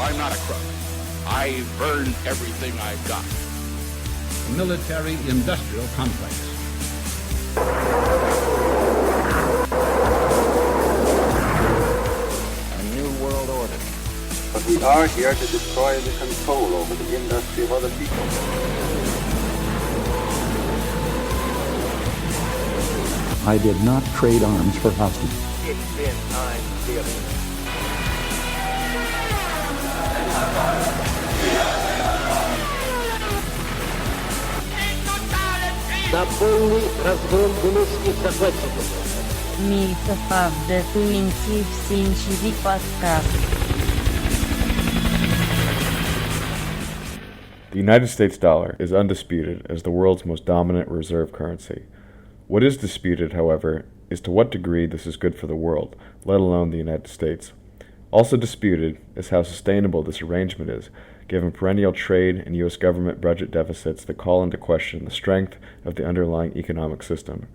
I'm not a crook. I've earned everything I've got. Military-industrial complex. A new world order. But we are here to destroy the control over the industry of other people. I did not trade arms for hostages. It's been time to be a на полный разгром гнусных захватчиков. Myth20c podcast. The United States dollar is undisputed as the world's most dominant reserve currency. What is disputed, however, is to what degree this is good for the world, let alone the United States. Also disputed is how sustainable this arrangement is, given perennial trade and U.S. government budget deficits that call into question the strength of the underlying economic system.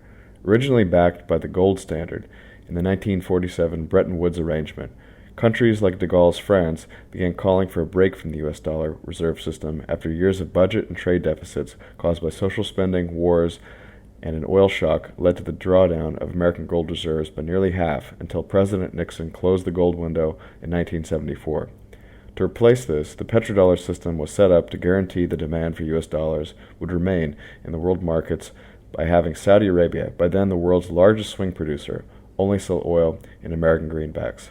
Originally backed by the gold standard in the 1947 Bretton Woods arrangement, countries like de Gaulle's France began calling for a break from the U.S. dollar reserve system after years of budget and trade deficits caused by social spending, wars, and an oil shock led to the drawdown of American gold reserves by nearly half until President Nixon closed the gold window in 1974. To replace this, the petrodollar system was set up to guarantee the demand for U.S. dollars would remain in the world markets by having Saudi Arabia, by then the world's largest swing producer, only sell oil in American greenbacks.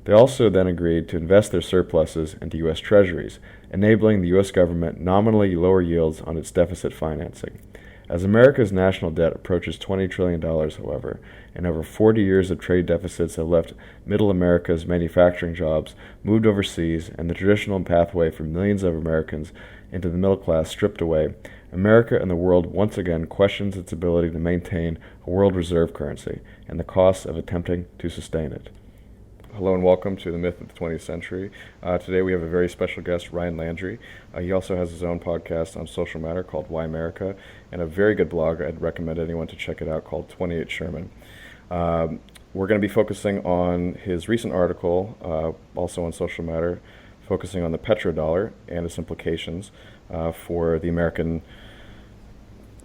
They also then agreed to invest their surpluses into U.S. treasuries, enabling the U.S. government nominally lower yields on its deficit financing. As America's national debt approaches $20 trillion, however, and over 40 years of trade deficits have left Middle America's manufacturing jobs moved overseas and the traditional pathway for millions of Americans into the middle class stripped away, America and the world once again questions its ability to maintain a world reserve currency and the costs of attempting to sustain it. Hello and welcome to the Myth of the 20th Century. Today we have a very special guest, Ryan Landry. He also has his own podcast on social matter called Why America, and a very good blog. I'd recommend anyone to check it out called 28 Sherman. We're going to be focusing on his recent article, also on social matter, focusing on the petrodollar and its implications for the American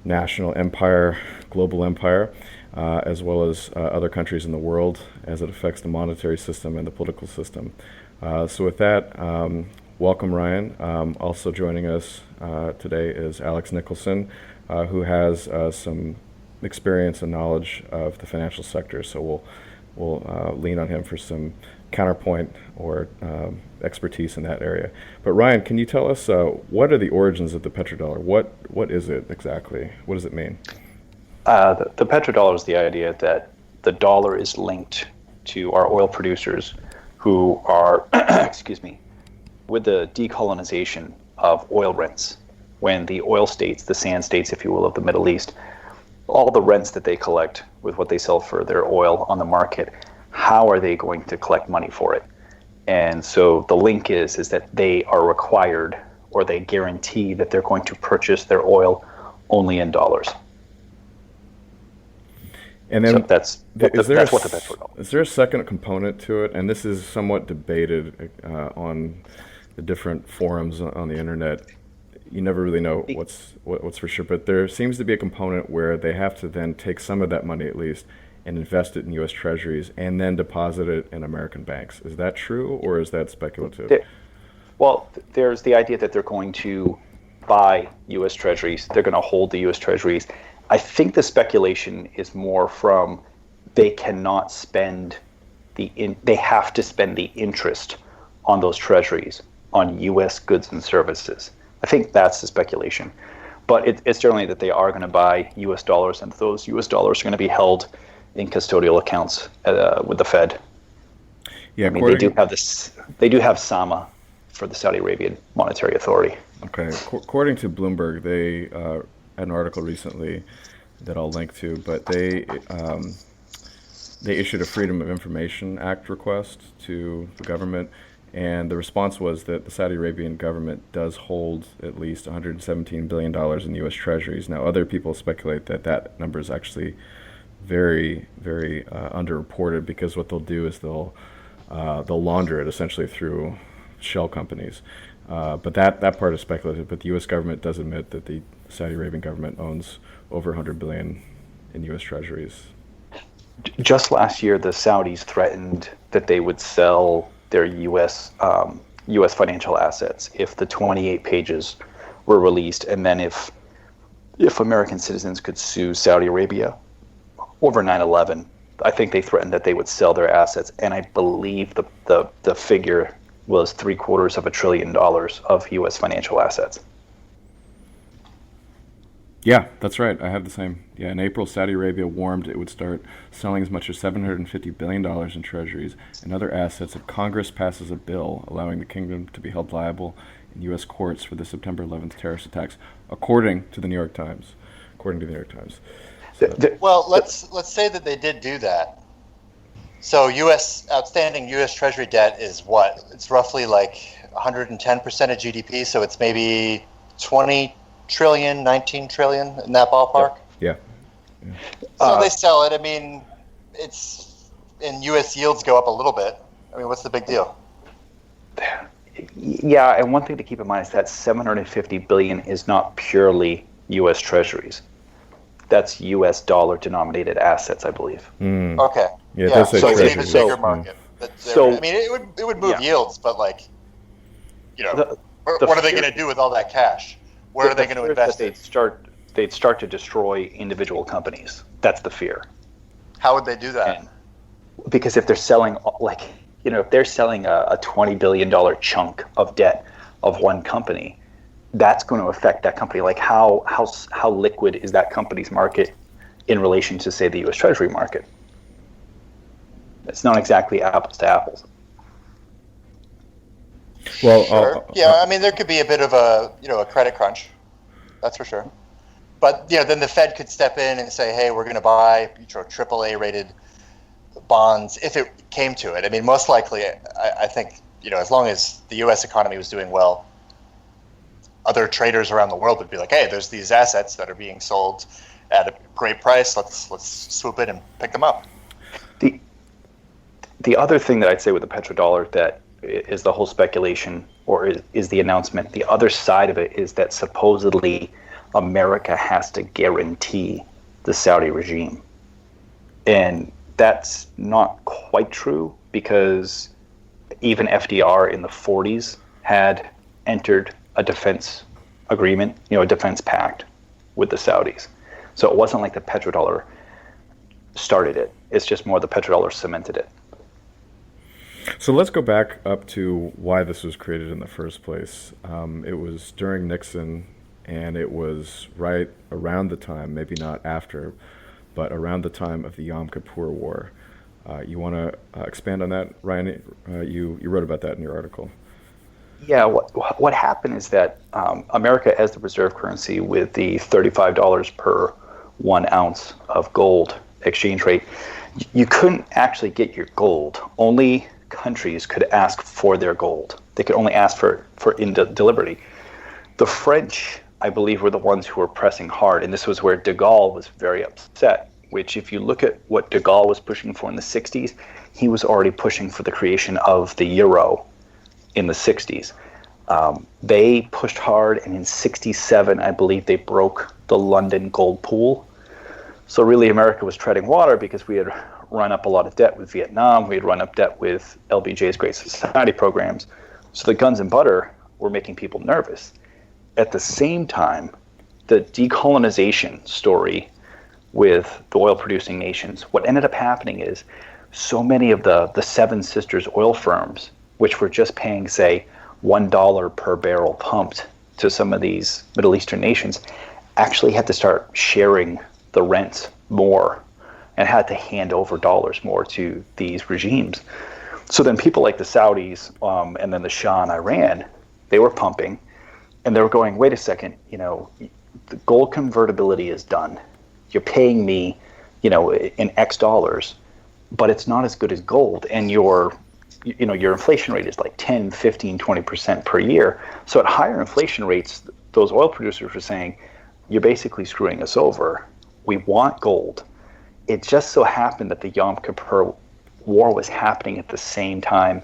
national empire, global empire, as well as other countries in the world as it affects the monetary system and the political system. So with that, welcome Ryan. Also joining us today is Alex Nicholson, who has some experience and knowledge of the financial sector, so we'll lean on him for some counterpoint or expertise in that area. But Ryan, can you tell us what are the origins of the petrodollar? What is it exactly? What does it mean? The petrodollar is the idea that the dollar is linked to our oil producers who are, with the decolonization of oil rents. When the oil states, the sand states, if you will, of the Middle East, all the rents that they collect with what they sell for their oil on the market, how are they going to collect money for it? And so the link is that they are required, or they guarantee that they're going to purchase their oil only in dollars. And then so that's what the petrodollar is. There a second component to it? And this is somewhat debated on the different forums on the internet. You never really know what's for sure, but there seems to be a component where they have to then take some of that money at least and invest it in U.S. treasuries and then deposit it in American banks. Is that true, or is that speculative? There's the idea that they're going to buy U.S. treasuries. They're going to hold the U.S. treasuries. I think the speculation is more from they cannot spend they have to spend the interest on those treasuries on U.S. goods and services. I think that's the speculation. But it's generally that they are going to buy U.S. dollars, and those U.S. dollars are going to be held in custodial accounts with the Fed. Yeah, they do have this. They do have SAMA for the Saudi Arabian Monetary Authority. Okay, according to Bloomberg, they had an article recently that I'll link to, but they issued a Freedom of Information Act request to the government, and the response was that the Saudi Arabian government does hold at least $117 billion in U.S. treasuries. Now, other people speculate that that number is actually very, very underreported, because what they'll do is they'll launder it essentially through shell companies. But that part is speculative. But the U.S. government does admit that the Saudi Arabian government owns over $100 billion in U.S. treasuries. Just last year, the Saudis threatened that they would sell their U.S. Financial assets if the 28 pages were released, and then if American citizens could sue Saudi Arabia over 9/11, I think they threatened that they would sell their assets, and I believe the figure was $750 billion of U.S. financial assets. Yeah, that's right. I have the same. Yeah, in April, Saudi Arabia warned it would start selling as much as $750 billion in treasuries and other assets if Congress passes a bill allowing the kingdom to be held liable in U.S. courts for the September 11th terrorist attacks, according to the New York Times. So, well, let's say that they did do that. So outstanding U.S. Treasury debt is what? It's roughly like 110% of GDP, so it's maybe 20 trillion, 19 trillion in that ballpark. Yeah. So they sell it. I mean, and U.S. yields go up a little bit. I mean, what's the big deal? Yeah, and one thing to keep in mind is that $750 billion is not purely U.S. treasuries. That's U.S. dollar denominated assets, I believe. Okay. Yeah, so it's even bigger market. So I mean, it would move yields, but what are they going to do with all that cash? Where are they going to invest it? They'd start to destroy individual companies. That's the fear. How would they do that? Because if they're selling, if they're selling a $20 billion chunk of debt of one company, that's going to affect that company. Like how liquid is that company's market in relation to, say, the U.S. Treasury market? It's not exactly apples to apples. Well, sure. I mean, there could be a bit of a credit crunch, that's for sure. But then the Fed could step in and say, hey, we're going to buy AAA rated bonds if it came to it. I mean, most likely, I think as long as the U.S. economy was doing well, other traders around the world would be like, hey, there's these assets that are being sold at a great price. Let's swoop in and pick them up. The other thing that I'd say with the petrodollar that is the whole speculation, or is the announcement. The other side of it is that supposedly America has to guarantee the Saudi regime. And that's not quite true, because even FDR in the 40s had entered a defense agreement, a defense pact with the Saudis. So it wasn't like the petrodollar started it. It's just more the petrodollar cemented it. So let's go back up to why this was created in the first place. It was during Nixon, and it was right around the time, maybe not after, but around the time of the Yom Kippur War. You want to expand on that, Ryan? You wrote about that in your article. Yeah, what happened is that America, as the reserve currency with the $35 per 1 ounce of gold exchange rate, you couldn't actually get your gold. Only countries could ask for their gold. They could only ask for delivery. The French, I believe, were the ones who were pressing hard, and this was where de Gaulle was very upset, which if you look at what de Gaulle was pushing for in the 60s, he was already pushing for the creation of the euro in the 60s. They pushed hard, and in 67, I believe they broke the London gold pool. So really America was treading water because we had run up a lot of debt with Vietnam. We had run up debt with LBJ's Great Society programs. So the guns and butter were making people nervous. At the same time, the decolonization story with the oil-producing nations, what ended up happening is so many of the Seven Sisters oil firms, which were just paying, say, $1 per barrel pumped to some of these Middle Eastern nations, actually had to start sharing the rents more and had to hand over dollars more to these regimes. So then people like the Saudis and then the Shah in Iran, they were pumping, and they were going, wait a second, the gold convertibility is done. You're paying me, in X dollars, but it's not as good as gold, and your inflation rate is like 10, 15, 20% per year. So at higher inflation rates, those oil producers were saying, you're basically screwing us over. We want gold. It just so happened that the Yom Kippur War was happening at the same time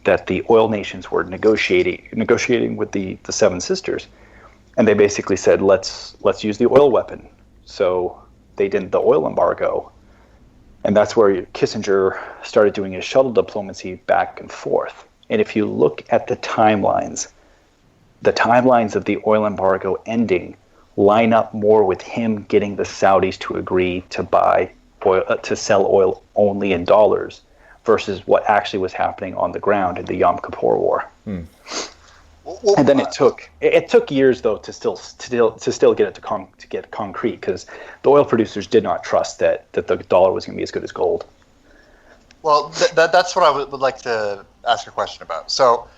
that the oil nations were negotiating with the Seven Sisters, and they basically said, let's use the oil weapon. So they did the oil embargo, and that's where Kissinger started doing his shuttle diplomacy back and forth. And if you look at the timelines of the oil embargo ending line up more with him getting the Saudis to agree to buy oil, to sell oil only in dollars, versus what actually was happening on the ground in the Yom Kippur War. And then it took years though to still get it to get concrete, because the oil producers did not trust that the dollar was going to be as good as gold. Well, that's what I would like to ask a question about. So,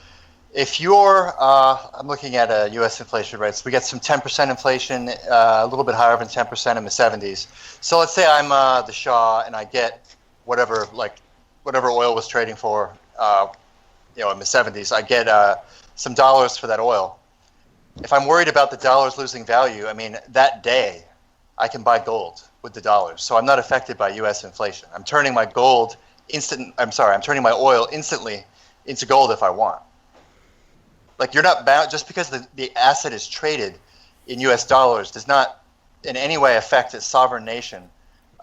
if you're, I'm looking at U.S. inflation rates. We get some 10% inflation, a little bit higher than 10% in the 70s. So let's say I'm the Shah and I get whatever oil was trading for, in the 70s. I get some dollars for that oil. If I'm worried about the dollars losing value, I mean, that day I can buy gold with the dollars. So I'm not affected by U.S. inflation. I'm turning my oil instantly into gold if I want. Like, you're not bound, just because the asset is traded in U.S. dollars does not in any way affect a sovereign nation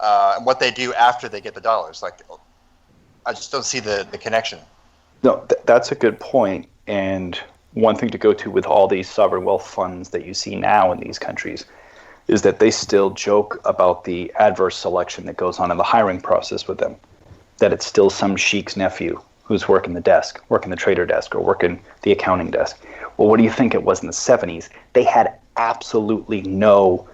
and what they do after they get the dollars. Like, I just don't see the connection. No, that's a good point. And one thing to go to with all these sovereign wealth funds that you see now in these countries is that they still joke about the adverse selection that goes on in the hiring process with them, that it's still some sheik's nephew who's working the trader desk, or working the accounting desk. Well, what do you think it was in the 70s? They had absolutely no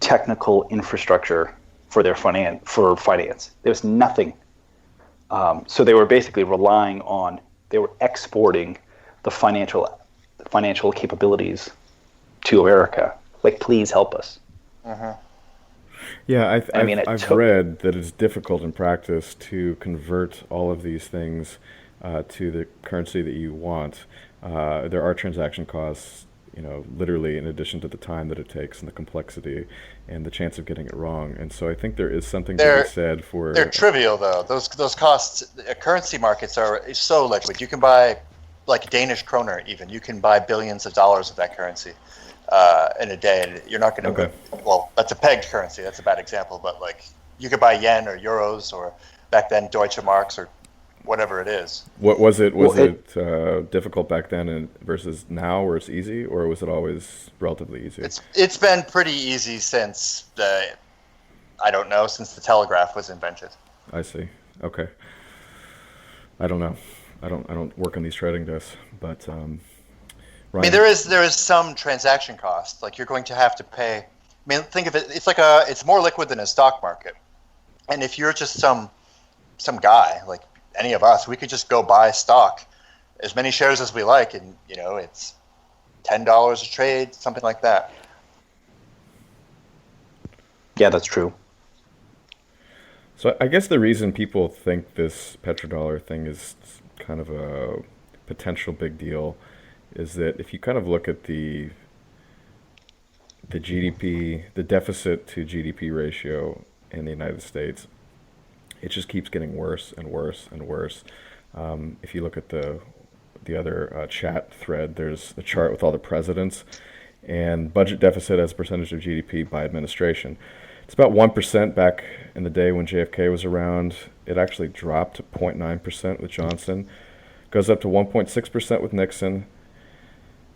technical infrastructure for their finance. There was nothing. So they were basically they were exporting the financial capabilities to America. Like, please help us. Uh-huh. Yeah, I've read that it's difficult in practice to convert all of these things to the currency that you want. There are transaction costs, literally in addition to the time that it takes and the complexity and the chance of getting it wrong. And so I think there is something to be said for... They're trivial, though. Those costs, currency markets are so liquid. You can buy, like Danish kroner even, you can buy billions of dollars of that currency in a day. And you're not going to... Okay. Well, that's a pegged currency. That's a bad example. But, like, you could buy yen or euros or back then Deutsche Marks or whatever it is. What was it? Was it difficult back then versus now, where it's easy, or was it always relatively easy? It's been pretty easy since since the telegraph was invented. I see. Okay. I don't know. I don't work on these trading desks, but Ryan. I mean, there is some transaction cost. Like, you're going to have to pay. I mean, think of it. It's more liquid than a stock market, and if you're just some guy like any of us, we could just go buy stock, as many shares as we like, and it's $10 a trade, something like that. Yeah, that's true. So I guess the reason people think this petrodollar thing is kind of a potential big deal is that if you kind of look at the GDP, the deficit to GDP ratio in the United States, it just keeps getting worse and worse and worse. If you look at the other chat thread, there's a chart with all the presidents and budget deficit as a percentage of GDP by administration. It's about 1% back in the day when JFK was around. It actually dropped to 0.9% with Johnson. Goes up to 1.6% with Nixon.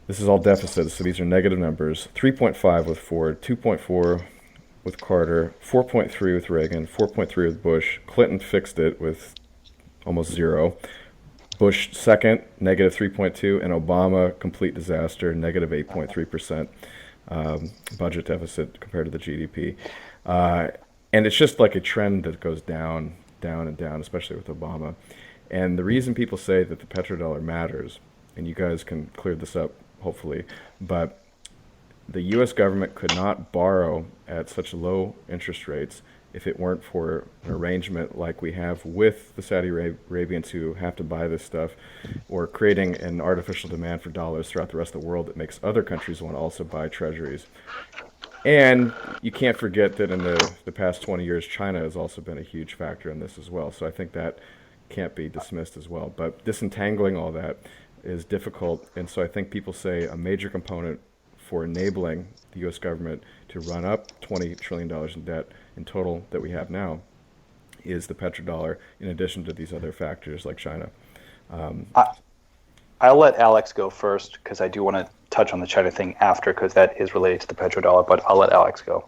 This is all deficits, so these are negative numbers. 3.5 with Ford, 2.4 with Carter, 4.3 with Reagan, 4.3 with Bush. Clinton fixed it with almost 0. Bush second, negative 3.2, and Obama, complete disaster, negative 8.3% budget deficit compared to the GDP. And it's just like a trend that goes down, down, and down, especially with Obama. And the reason people say that the petrodollar matters, and you guys can clear this up, hopefully, but the U.S. government could not borrow at such low interest rates if it weren't for an arrangement like we have with the Saudi Arabians who have to buy this stuff, or creating an artificial demand for dollars throughout the rest of the world that makes other countries want to also buy treasuries. And you can't forget that in the past 20 years, China has also been a huge factor in this as well. So I think that can't be dismissed as well. But disentangling all that is difficult, and so I think people say a major component for enabling the U.S. government to run up $20 trillion in debt in total that we have now is the petrodollar, in addition to these other factors like China. I'll let Alex go first because I do want to touch on the China thing after, because that is related to the petrodollar, but I'll let Alex go.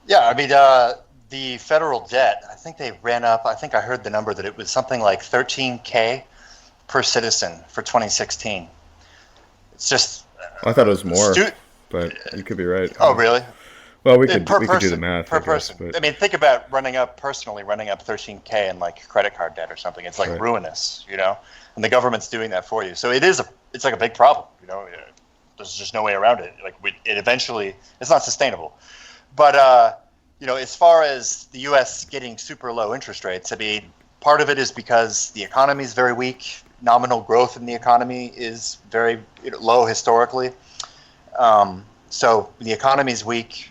Yeah, I mean, the federal debt, I think they ran up, I think I heard the number that it was something like $13K per citizen for 2016. It's just... I thought it was more, but you could be right. Oh, really? Well, we could do the math. Per person. But... I mean, think about running up $13K in like credit card debt or something. It's like ruinous, you know? And the government's doing that for you. So it's like a big problem, you know? There's just no way around it. Like it's not sustainable. But, you know, as far as the U.S. getting super low interest rates, I mean, part of it is because the economy is very weak. Nominal growth in the economy is very low historically. So the economy is weak.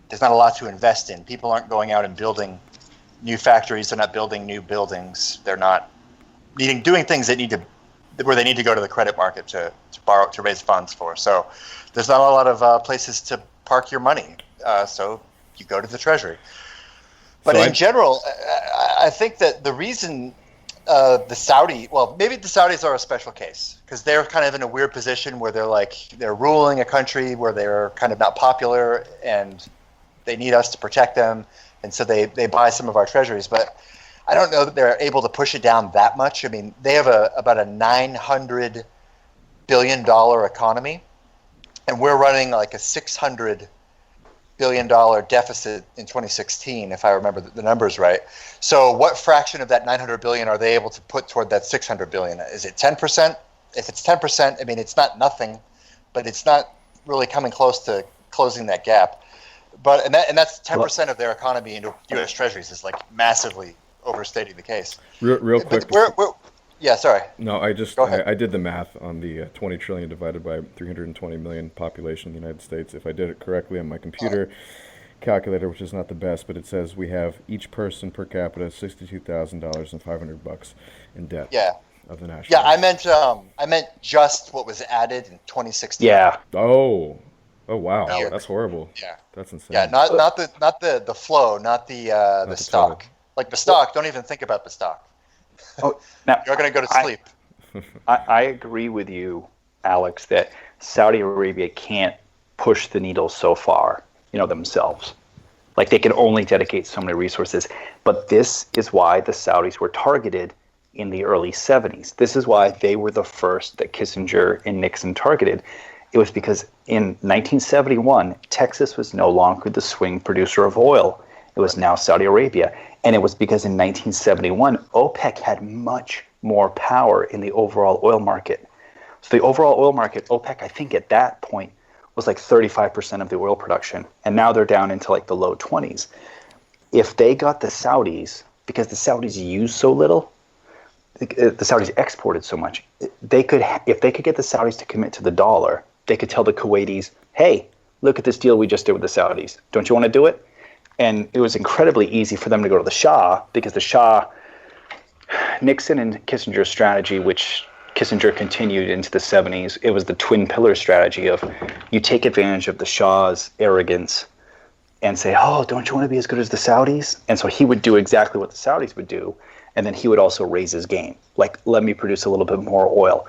There's not a lot to invest in. People aren't going out and building new factories. They're not building new buildings. They're not doing things where they need to go to the credit market to borrow, to raise funds for. So there's not a lot of places to park your money. So you go to the Treasury. But in general, I think that the reason maybe the Saudis are a special case because they're kind of in a weird position where they're ruling a country where they're kind of not popular and they need us to protect them. And so they buy some of our treasuries. But I don't know that they're able to push it down that much. I mean, they have about a $900 billion economy, and we're running like a $600 billion deficit in 2016, if I remember the numbers right. So what fraction of that $900 billion are they able to put toward that $600 billion? Is it 10%? If it's 10%, I mean, it's not nothing, but it's not really coming close to closing that gap. But and that's 10% of their economy into U.S. Treasuries is like massively overstating the case. Real quick. Yeah, sorry. No, Go ahead. I did the math on the 20 trillion divided by 320 million population in the United States. If I did it correctly on my computer calculator, which is not the best, but it says we have each person per capita $62,000 and $500 in debt. Yeah. Of the national. Yeah, I meant just what was added in 2016. Yeah. Oh wow, that's horrible. Yeah. That's insane. Yeah, not the flow, not the stock. Total. Like the stock, don't even think about the stock. Oh, now, You're going to go to sleep. I agree with you, Alex, that Saudi Arabia can't push the needle so far, themselves. Like they can only dedicate so many resources. But this is why the Saudis were targeted in the early 70s. This is why they were the first that Kissinger and Nixon targeted. It was because in 1971, Texas was no longer the swing producer of oil. It was now Saudi Arabia. And it was because in 1971, OPEC had much more power in the overall oil market. So the overall oil market, OPEC, I think at that point, was like 35% of the oil production. And now they're down into like the low 20s. If they got the Saudis, because the Saudis use so little, the Saudis exported so much, if they could get the Saudis to commit to the dollar, they could tell the Kuwaitis, hey, look at this deal we just did with the Saudis. Don't you want to do it? And it was incredibly easy for them to go to the Shah because the Shah, Nixon and Kissinger's strategy, which Kissinger continued into the 70s, it was the twin pillar strategy of you take advantage of the Shah's arrogance and say, oh, don't you want to be as good as the Saudis? And so he would do exactly what the Saudis would do. And then he would also raise his game. Like, let me produce a little bit more oil.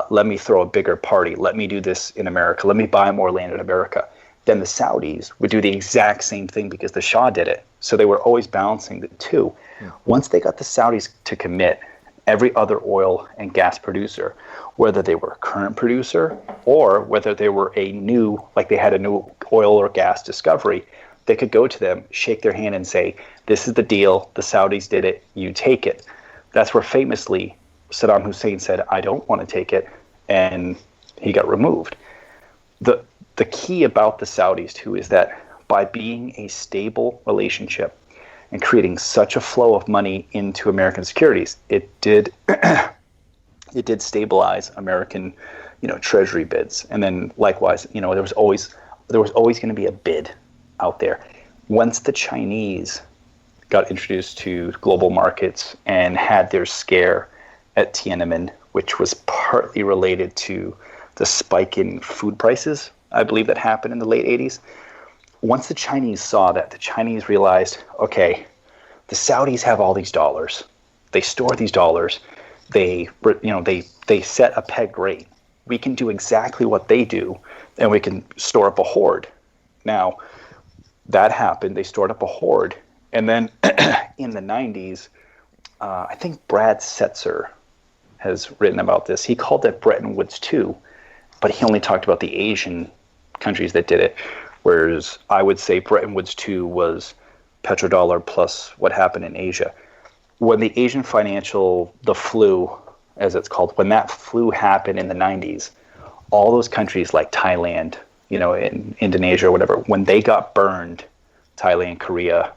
Let me throw a bigger party. Let me do this in America. Let me buy more land in America. Then the Saudis would do the exact same thing because the Shah did it. So they were always balancing the two. Yeah. Once they got the Saudis to commit, every other oil and gas producer, whether they were a current producer or whether they were they had a new oil or gas discovery, they could go to them, shake their hand and say, this is the deal. The Saudis did it. You take it. That's where famously Saddam Hussein said, I don't want to take it. And he got removed. The key about the Saudis, too, is that by being a stable relationship and creating such a flow of money into American securities, it did stabilize American, treasury bids. And then likewise, there was always going to be a bid out there. Once the Chinese got introduced to global markets and had their scare at Tiananmen, which was partly related to the spike in food prices, I believe, that happened in the late 80s. Once the Chinese saw that, the Chinese realized, okay, the Saudis have all these dollars. They store these dollars. They set a peg rate. We can do exactly what they do, and we can store up a hoard. Now, that happened. They stored up a hoard. And then in the 90s, I think Brad Setzer has written about this. He called it Bretton Woods 2, but he only talked about the Asian countries that did it, whereas I would say Bretton Woods 2 was petrodollar plus what happened in Asia. When the Asian the flu, as it's called, when that flu happened in the 90s, all those countries like Thailand, in Indonesia or whatever, when they got burned, Thailand, Korea,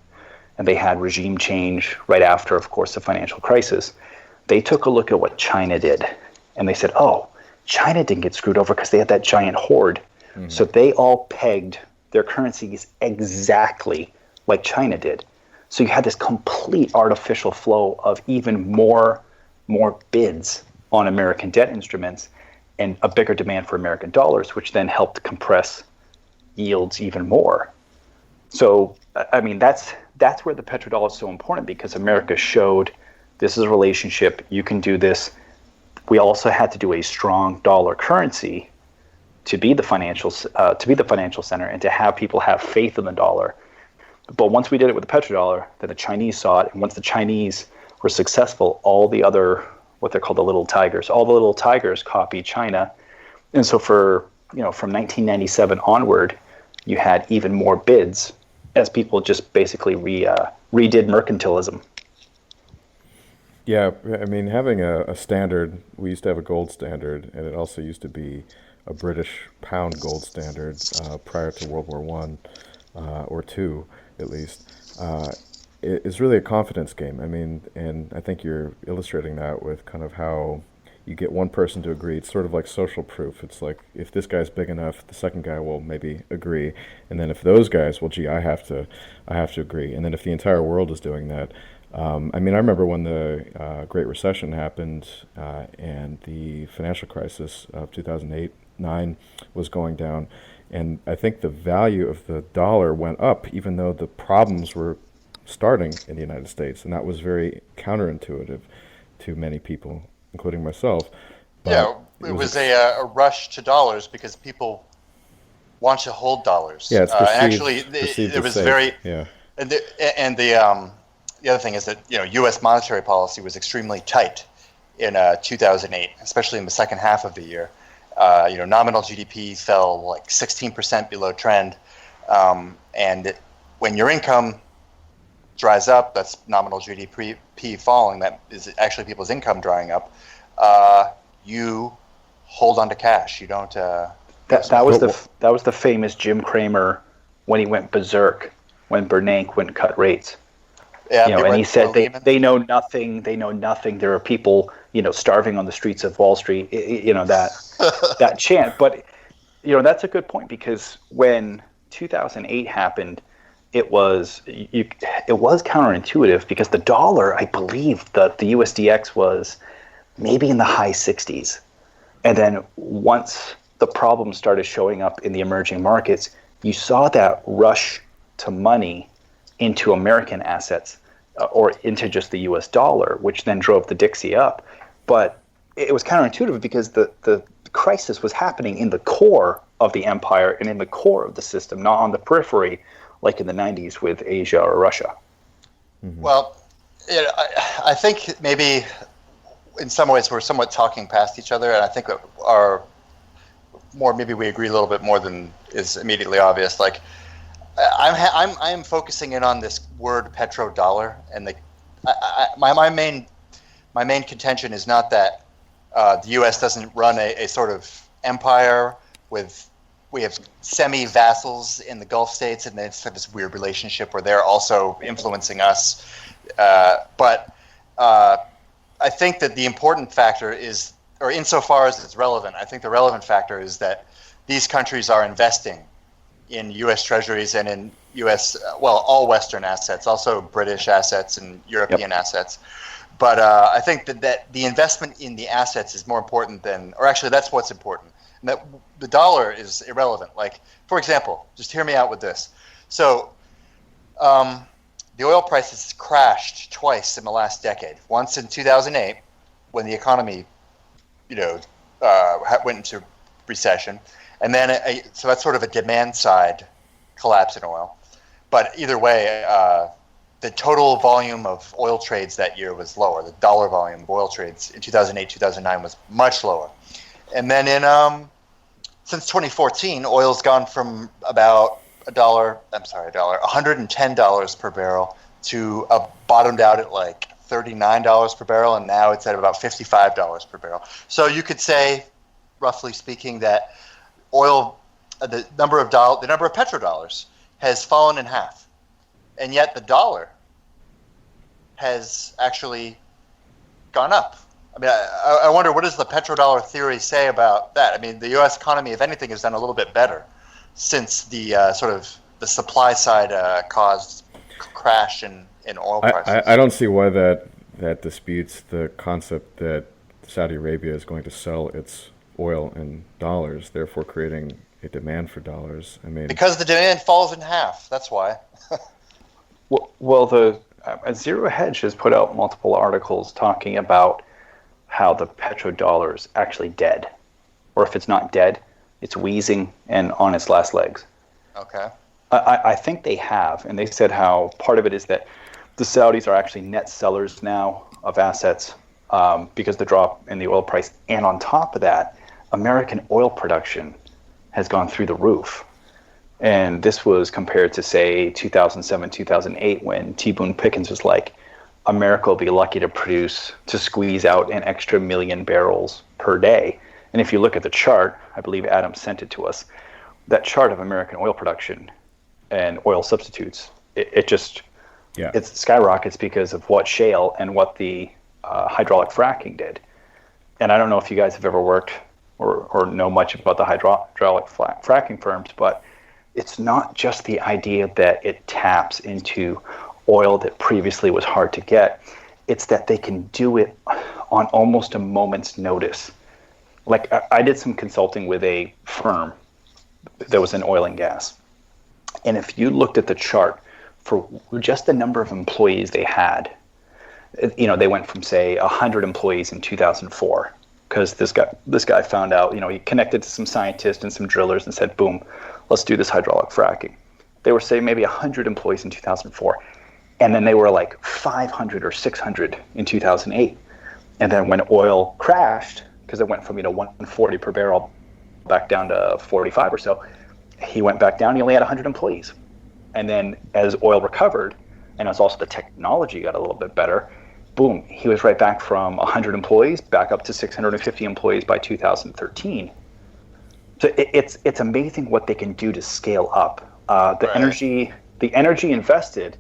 and they had regime change right after, of course, the financial crisis, they took a look at what China did, and they said, oh, China didn't get screwed over because they had that giant hoard. Mm-hmm. So they all pegged their currencies exactly like China did. So you had this complete artificial flow of even more bids on American debt instruments and a bigger demand for American dollars, which then helped compress yields even more. So, I mean, that's where the petrodollar is so important, because America showed this is a relationship. You can do this. We also had to do a strong dollar currency to be the financial center and to have people have faith in the dollar. But once we did it with the petrodollar, then the Chinese saw it, and once the Chinese were successful, all the other, what they're called the little tigers, all the little tigers copied China. And so from 1997 onward, you had even more bids as people just basically redid mercantilism. Yeah, I mean, having a standard, we used to have a gold standard, and it also used to be a British pound gold standard prior to World War One or two, at least. It's really a confidence game. I mean, and I think you're illustrating that with kind of how you get one person to agree. It's sort of like social proof. It's like, if this guy's big enough, the second guy will maybe agree, and then if those guys, well, gee, I have to agree, and then if the entire world is doing that. I mean, I remember when the Great Recession happened and the financial crisis of 2008-9 was going down, and I think the value of the dollar went up, even though the problems were starting in the United States, and that was very counterintuitive to many people, including myself. But yeah, it was a rush to dollars because people want to hold dollars. Yeah, it's perceived, actually, it was safe. very. Yeah. And the other thing is that U.S. monetary policy was extremely tight in 2008, especially in the second half of the year. Nominal GDP fell like 16% below trend, and when your income dries up, that's nominal GDP falling. That is actually people's income drying up. You hold on to cash. You don't. That was the famous Jim Cramer when he went berserk when Bernanke wouldn't cut rates. Yeah, and he said they know nothing. They know nothing. There are people starving on the streets of Wall Street. That chant. But that's a good point, because when 2008 happened, it was counterintuitive, because the dollar, I believe that the USDX was maybe in the high 60s, and then once the problems started showing up in the emerging markets, you saw that rush to money into American assets or into just the US dollar, which then drove the Dixie up. But it was counterintuitive because the crisis was happening in the core of the empire and in the core of the system, not on the periphery like in the 90s with Asia or Russia. Mm-hmm. Well, I think maybe in some ways we're somewhat talking past each other, and I think maybe we agree a little bit more than is immediately obvious. Like, I'm focusing in on this word petrodollar, and my main contention is not that the U.S. doesn't run a sort of empire with. We have semi-vassals in the Gulf states, and they have this weird relationship where they're also influencing us. But I think that the important factor is, or insofar as it's relevant, I think the relevant factor is that these countries are investing in U.S. treasuries and in U.S. Well, all Western assets, also British assets and European assets. But I think that the investment in the assets is more important than, or actually that's what's important. And that the dollar is irrelevant. Like, for example, just hear me out with this. So the oil prices crashed twice in the last decade. Once in 2008, when the economy, went into recession. And then, so that's sort of a demand side collapse in oil. But either way, the total volume of oil trades that year was lower. The dollar volume of oil trades in 2008, 2009 was much lower. And then since 2014, oil's gone from about $110 per barrel to bottomed out at like $39 per barrel, and now it's at about $55 per barrel. So you could say, roughly speaking, that oil, the number of petrodollars has fallen in half, and yet the dollar has actually gone up. I mean, I wonder, what does the petrodollar theory say about that? I mean, the U.S. economy, if anything, has done a little bit better since the sort of the supply side caused crash in oil prices. I don't see why that disputes the concept that Saudi Arabia is going to sell its oil in dollars, therefore creating a demand for dollars. I mean, because the demand falls in half. That's why. well, the Zero Hedge has put out multiple articles talking about how the petrodollar is actually dead, or if it's not dead, it's wheezing and on its last legs. Okay. I think they have, and they said how part of it is that the Saudis are actually net sellers now of assets because the drop in the oil price, and on top of that, American oil production has gone through the roof. And this was compared to, say, 2007, 2008, when T. Boone Pickens was like, America will be lucky to squeeze out an extra 1 million barrels per day. And if you look at the chart, I believe Adam sent it to us, that chart of American oil production and oil substitutes, it skyrockets because of what shale and what the hydraulic fracking did. And I don't know if you guys have ever worked or know much about the hydraulic fracking firms, but it's not just the idea that it taps into oil that previously was hard to get. It's that they can do it on almost a moment's notice. Like, I did some consulting with a firm that was in oil and gas. And if you looked at the chart for just the number of employees they had, they went from, say, 100 employees in 2004, because this guy found out, he connected to some scientists and some drillers and said, boom, let's do this hydraulic fracking. They were, say, maybe 100 employees in 2004. And then they were like 500 or 600 in 2008. And then when oil crashed, because it went from 140 per barrel back down to 45 or so, he went back down. He only had 100 employees. And then as oil recovered, and as also the technology got a little bit better, boom, he was right back from 100 employees back up to 650 employees by 2013. So it's amazing what they can do to scale up. The energy invested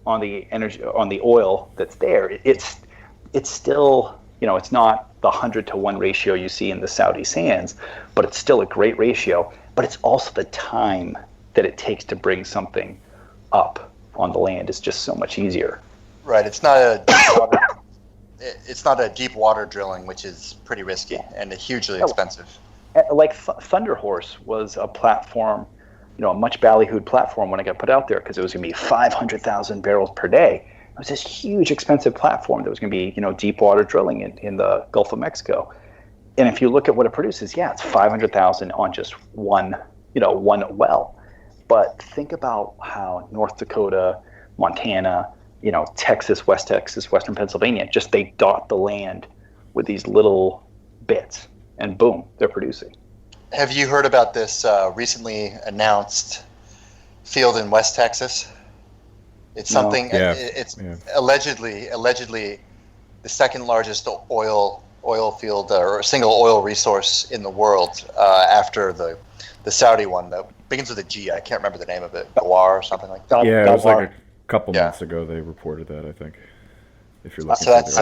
on the oil that's there, it's still, it's not the 100-to-1 ratio you see in the Saudi sands, but it's still a great ratio. But it's also the time that it takes to bring something up on the land is just so much easier. Right. It's not a deep water, it's not a deep water drilling, which is pretty risky and hugely expensive. Like Thunder Horse was a platform, a much ballyhooed platform when it got put out there, because it was going to be 500,000 barrels per day. It was this huge, expensive platform that was going to be, deep water drilling in the Gulf of Mexico. And if you look at what it produces, it's 500,000 on just one well. But think about how North Dakota, Montana, Texas, West Texas, Western Pennsylvania, just they dot the land with these little bits, and boom, they're producing. Have you heard about this recently announced field in West Texas? It's something. No. It's allegedly the second largest oil field or single oil resource in the world after the Saudi one that begins with a G. I can't remember the name of it. Gaulle or something like that. Yeah, it was like a couple months ago they reported that, I think. If you're looking, so that's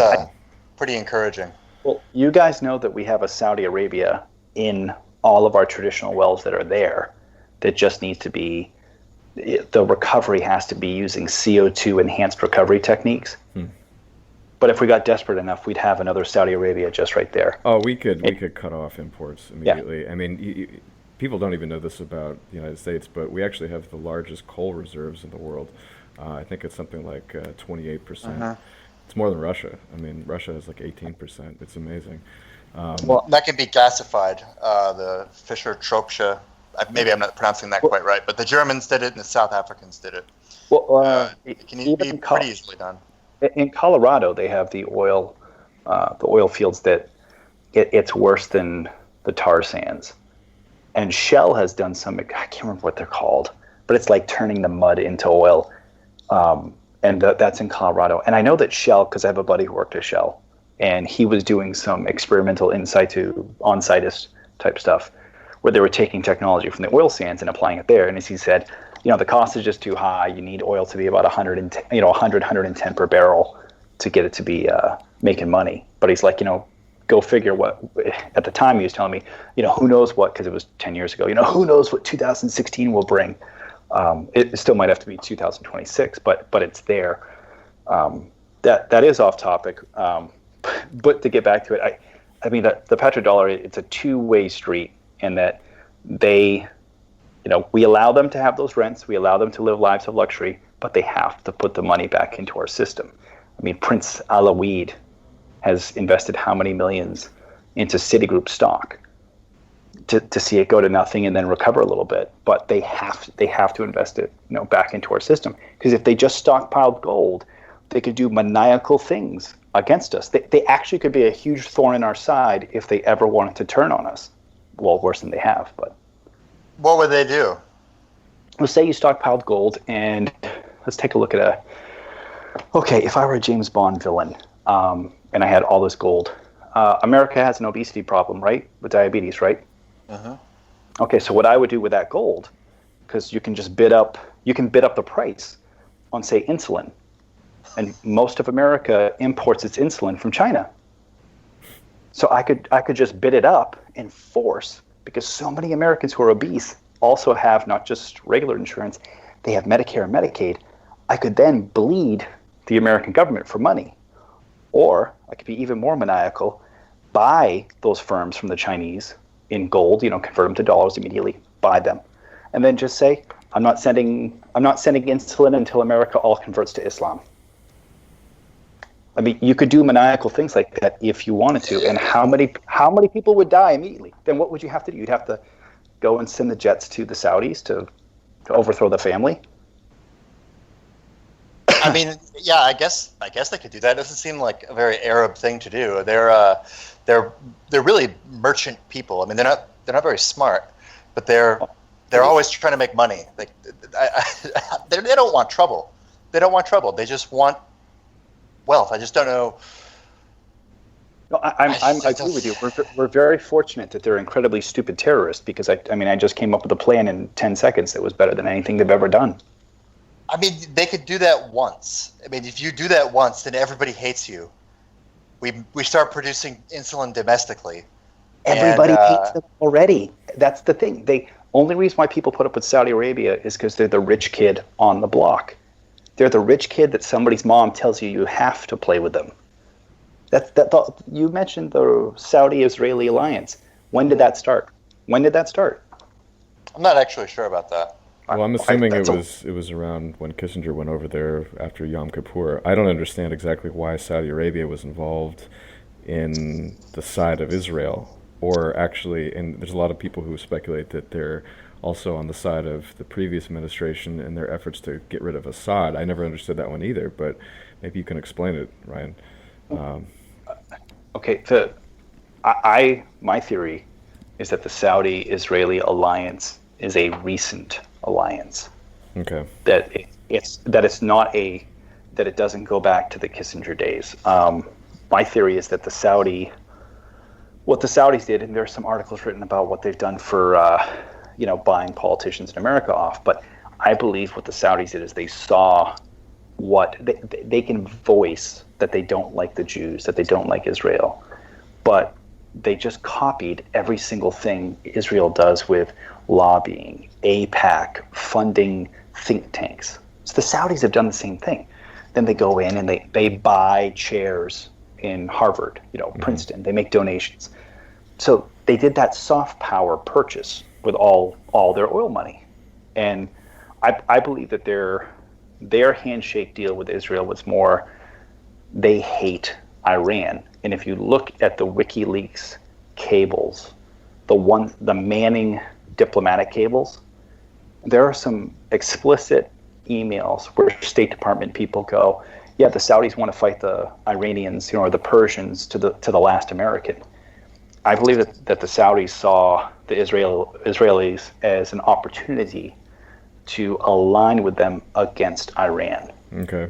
pretty encouraging. Well, you guys know that we have a Saudi Arabia in all of our traditional wells that are there that just needs to be the recovery has to be using CO2 enhanced recovery techniques. But if we got desperate enough, we'd have another Saudi Arabia just right there. Oh, we could cut off imports immediately. Yeah. I mean, people don't even know this about the United States, but we actually have the largest coal reserves in the world. I think it's something like 28%. It's more than Russia. I mean, Russia has like 18%. It's amazing. Well, that can be gasified. The Fischer-Tropsch. Maybe I'm not pronouncing that quite right, but the Germans did it and the South Africans did it. Well, it can be pretty easily done. In Colorado, they have the oil fields that it's worse than the tar sands. And Shell has done some, I can't remember what they're called, but it's like turning the mud into oil. And that's in Colorado. And I know that Shell, because I have a buddy who worked at Shell, and he was doing some experimental on-sitist type stuff, where they were taking technology from the oil sands and applying it there. And as he said, the cost is just too high. You need oil to be about 110, 110 per barrel to get it to be making money. But he's like, go figure what. At the time, he was telling me, who knows what, because it was 10 years ago. Who knows what 2016 will bring. It still might have to be 2026, but it's there. That is off topic. But to get back to it, I mean the petrodollar, it's a two-way street, in that they. We allow them to have those rents. We allow them to live lives of luxury, but they have to put the money back into our system. I mean, Prince Alaouid has invested how many millions into Citigroup stock to see it go to nothing and then recover a little bit. But they have to invest it, back into our system, because if they just stockpiled gold, they could do maniacal things against us. They actually could be a huge thorn in our side if they ever wanted to turn on us. Well, worse than they have, but. What would they do? Let's say you stockpiled gold, and let's take a look at okay, if I were a James Bond villain, and I had all this gold, America has an obesity problem, right? With diabetes, right? Okay, so what I would do with that gold, because you can just bid up the price on, say, insulin, and most of America imports its insulin from China. So I could just bid it up and force. Because so many Americans who are obese also have not just regular insurance, they have Medicare and Medicaid. I could then bleed the American government for money. Or I could be even more maniacal, buy those firms from the Chinese in gold, convert them to dollars immediately, buy them. And then just say, I'm not sending insulin until America all converts to Islam. I mean, you could do maniacal things like that if you wanted to, and how many people would die immediately? Then what would you have to do? You'd have to go and send the jets to the Saudis to overthrow the family. I mean, yeah, I guess they could do that. It doesn't seem like a very Arab thing to do. They're really merchant people. I mean, they're not very smart, but they're always trying to make money. Like they don't want trouble. They don't want trouble. They just want wealth. I just don't know. No, I agree with you. We're very fortunate that they're incredibly stupid terrorists, because I just came up with a plan in 10 seconds that was better than anything they've ever done. I mean, they could do that once. I mean, if you do that once, then everybody hates you. We start producing insulin domestically. Everybody hates them already. That's the thing. The only reason why people put up with Saudi Arabia is because they're the rich kid on the block. They're the rich kid that somebody's mom tells you have to play with them. You mentioned the Saudi-Israeli alliance. When did that start? I'm not actually sure about that. Well, I'm assuming it was around when Kissinger went over there after Yom Kippur. I don't understand exactly why Saudi Arabia was involved in the side of Israel, or actually, and there's a lot of people who speculate that they're also on the side of the previous administration in their efforts to get rid of Assad. I never understood that one either, but maybe you can explain it, Ryan. Okay, my theory is that the Saudi-Israeli alliance is a recent alliance. Okay. That it doesn't go back to the Kissinger days. My theory is that what the Saudis did, and there are some articles written about what they've done for buying politicians in America off, but I believe what the Saudis did is they saw what they can voice that they don't like the Jews, that they don't like Israel, but they just copied every single thing Israel does with lobbying, APAC, funding think tanks. So the Saudis have done the same thing. Then they go in and they buy chairs in Harvard, Princeton. They make donations. So they did that soft power purchase with all their oil money. And I believe that their handshake deal with Israel was more, they hate Iran. And if you look at the WikiLeaks cables, the Manning diplomatic cables, there are some explicit emails where State Department people go, yeah, the Saudis want to fight the Iranians, or the Persians to the last American. I believe that the Saudis saw the Israelis as an opportunity to align with them against Iran. Okay.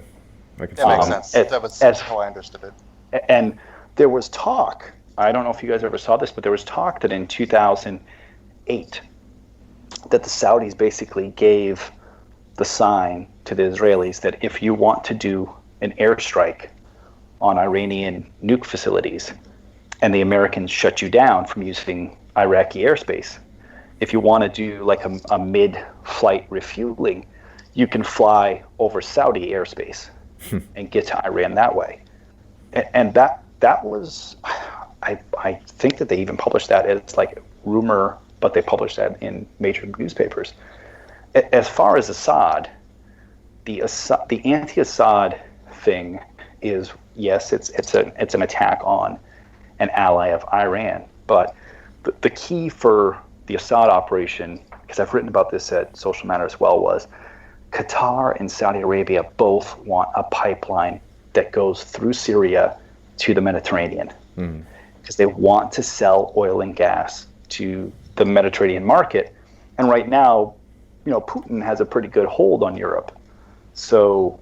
That makes sense. That was how I understood it. And there was talk, I don't know if you guys ever saw this, but there was talk that in 2008 that the Saudis basically gave the sign to the Israelis that if you want to do an airstrike on Iranian nuke facilities and the Americans shut you down from using Iraqi airspace, if you want to do like a mid-flight refueling, you can fly over Saudi airspace and get to Iran that way. And that was, I think that they even published that as like rumor, but they published that in major newspapers. As far as Assad, the anti-Assad thing is, yes, it's an attack on an ally of Iran, but the key for the Assad operation, because I've written about this at Social Matter as well, was Qatar and Saudi Arabia both want a pipeline that goes through Syria to the Mediterranean, because they want to sell oil and gas to the Mediterranean market. And right now, Putin has a pretty good hold on Europe. So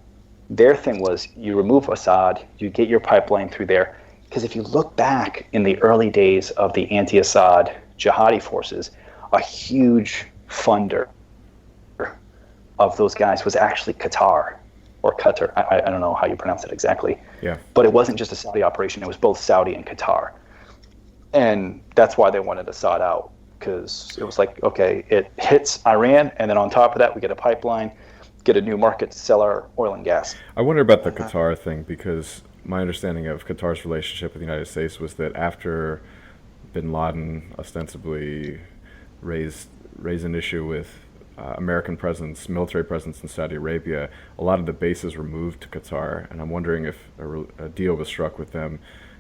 their thing was, you remove Assad, you get your pipeline through there. Because if you look back in the early days of the anti-Assad jihadi forces, a huge funder of those guys was actually Qatar, or Qatar. I don't know how you pronounce it exactly. Yeah. But it wasn't just a Saudi operation. It was both Saudi and Qatar. And that's why they wanted Assad out, because it was like, okay, it hits Iran, and then on top of that, we get a pipeline, get a new market to sell our oil and gas. I wonder about the Qatar thing, because my understanding of Qatar's relationship with the United States was that after bin Laden ostensibly raised an issue with American presence, military presence in Saudi Arabia, a lot of the bases were moved to Qatar, and I'm wondering if a deal was struck with them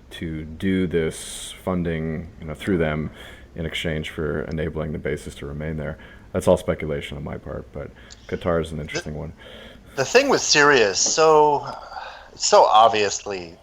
to do this funding, through them in exchange for enabling the bases to remain there. That's all speculation on my part, but Qatar is an interesting one. The thing with Syria is so obviously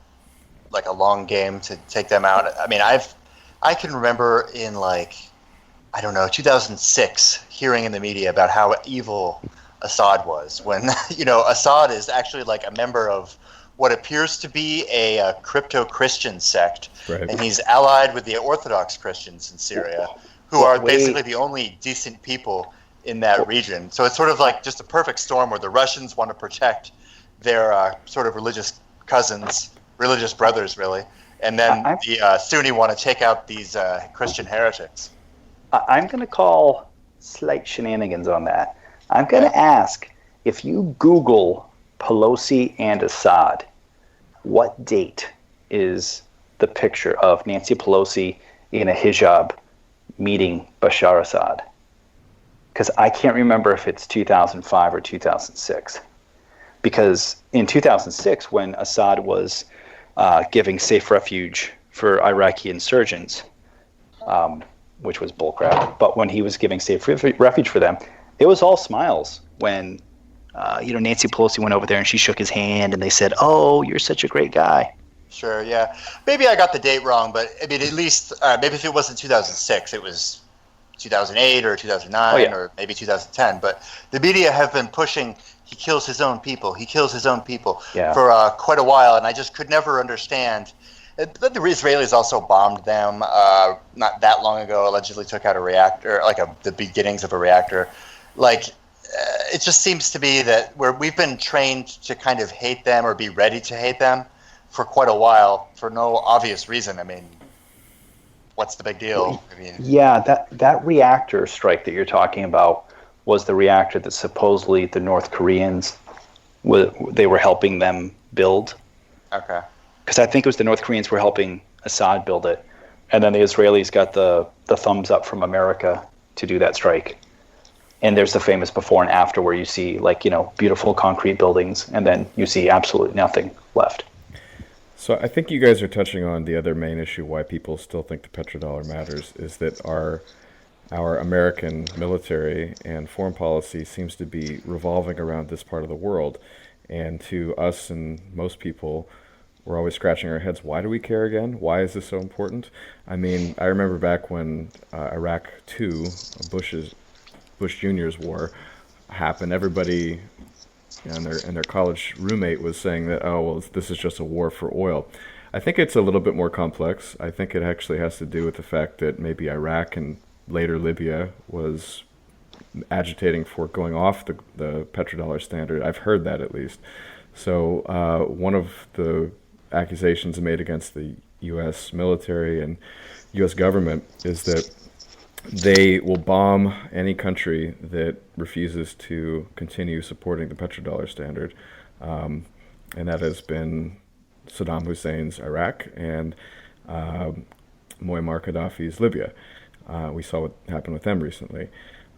like a long game to take them out. I mean, I can remember in 2006 hearing in the media about how evil Assad was, when Assad is actually like a member of what appears to be a crypto-Christian sect, right. And he's allied with the Orthodox Christians in Syria, who are basically the only decent people in that region. So it's sort of like just a perfect storm where the Russians want to protect their sort of religious brothers, really, and then the Sunni want to take out these Christian heretics. I'm going to call slight shenanigans on that. I'm going to ask, if you Google Pelosi and Assad, what date is the picture of Nancy Pelosi in a hijab meeting Bashar Assad? Because I can't remember if it's 2005 or 2006. Because in 2006, when Assad was giving safe refuge for Iraqi insurgents, which was bullcrap, but when he was giving safe refuge for them, it was all smiles when Nancy Pelosi went over there and she shook his hand and they said, "Oh, you're such a great guy." Sure, yeah. Maybe I got the date wrong, but I mean, at least maybe if it wasn't 2006, it was 2008 or 2009 or maybe 2010. But the media have been pushing, he kills his own people, for quite a while, and I just could never understand. But the Israelis also bombed them not that long ago, allegedly took out a reactor, the beginnings of a reactor. It just seems to be that we've been trained to kind of hate them or be ready to hate them for quite a while for no obvious reason. I mean, what's the big deal? That reactor strike that you're talking about was the reactor that supposedly the North Koreans they were helping them build. Okay. Because I think it was the North Koreans were helping Assad build it, and then the Israelis got the thumbs up from America to do that strike. And there's the famous before and after where you see beautiful concrete buildings, and then you see absolutely nothing left. So I think you guys are touching on the other main issue why people still think the petrodollar matters, is that our American military and foreign policy seems to be revolving around this part of the world. And to us and most people, we're always scratching our heads. Why do we care again? Why is this so important? I mean, I remember back when Iraq II, Bush Jr.'s war happened, everybody and their college roommate was saying that, oh, well, this is just a war for oil. I think it's a little bit more complex. I think it actually has to do with the fact that maybe Iraq and later Libya was agitating for going off the petrodollar standard. I've heard that, at least. So one of the accusations made against the U.S. military and U.S. government is that they will bomb any country that refuses to continue supporting the petrodollar standard. And that has been Saddam Hussein's Iraq and Muammar Gaddafi's Libya. We saw what happened with them recently.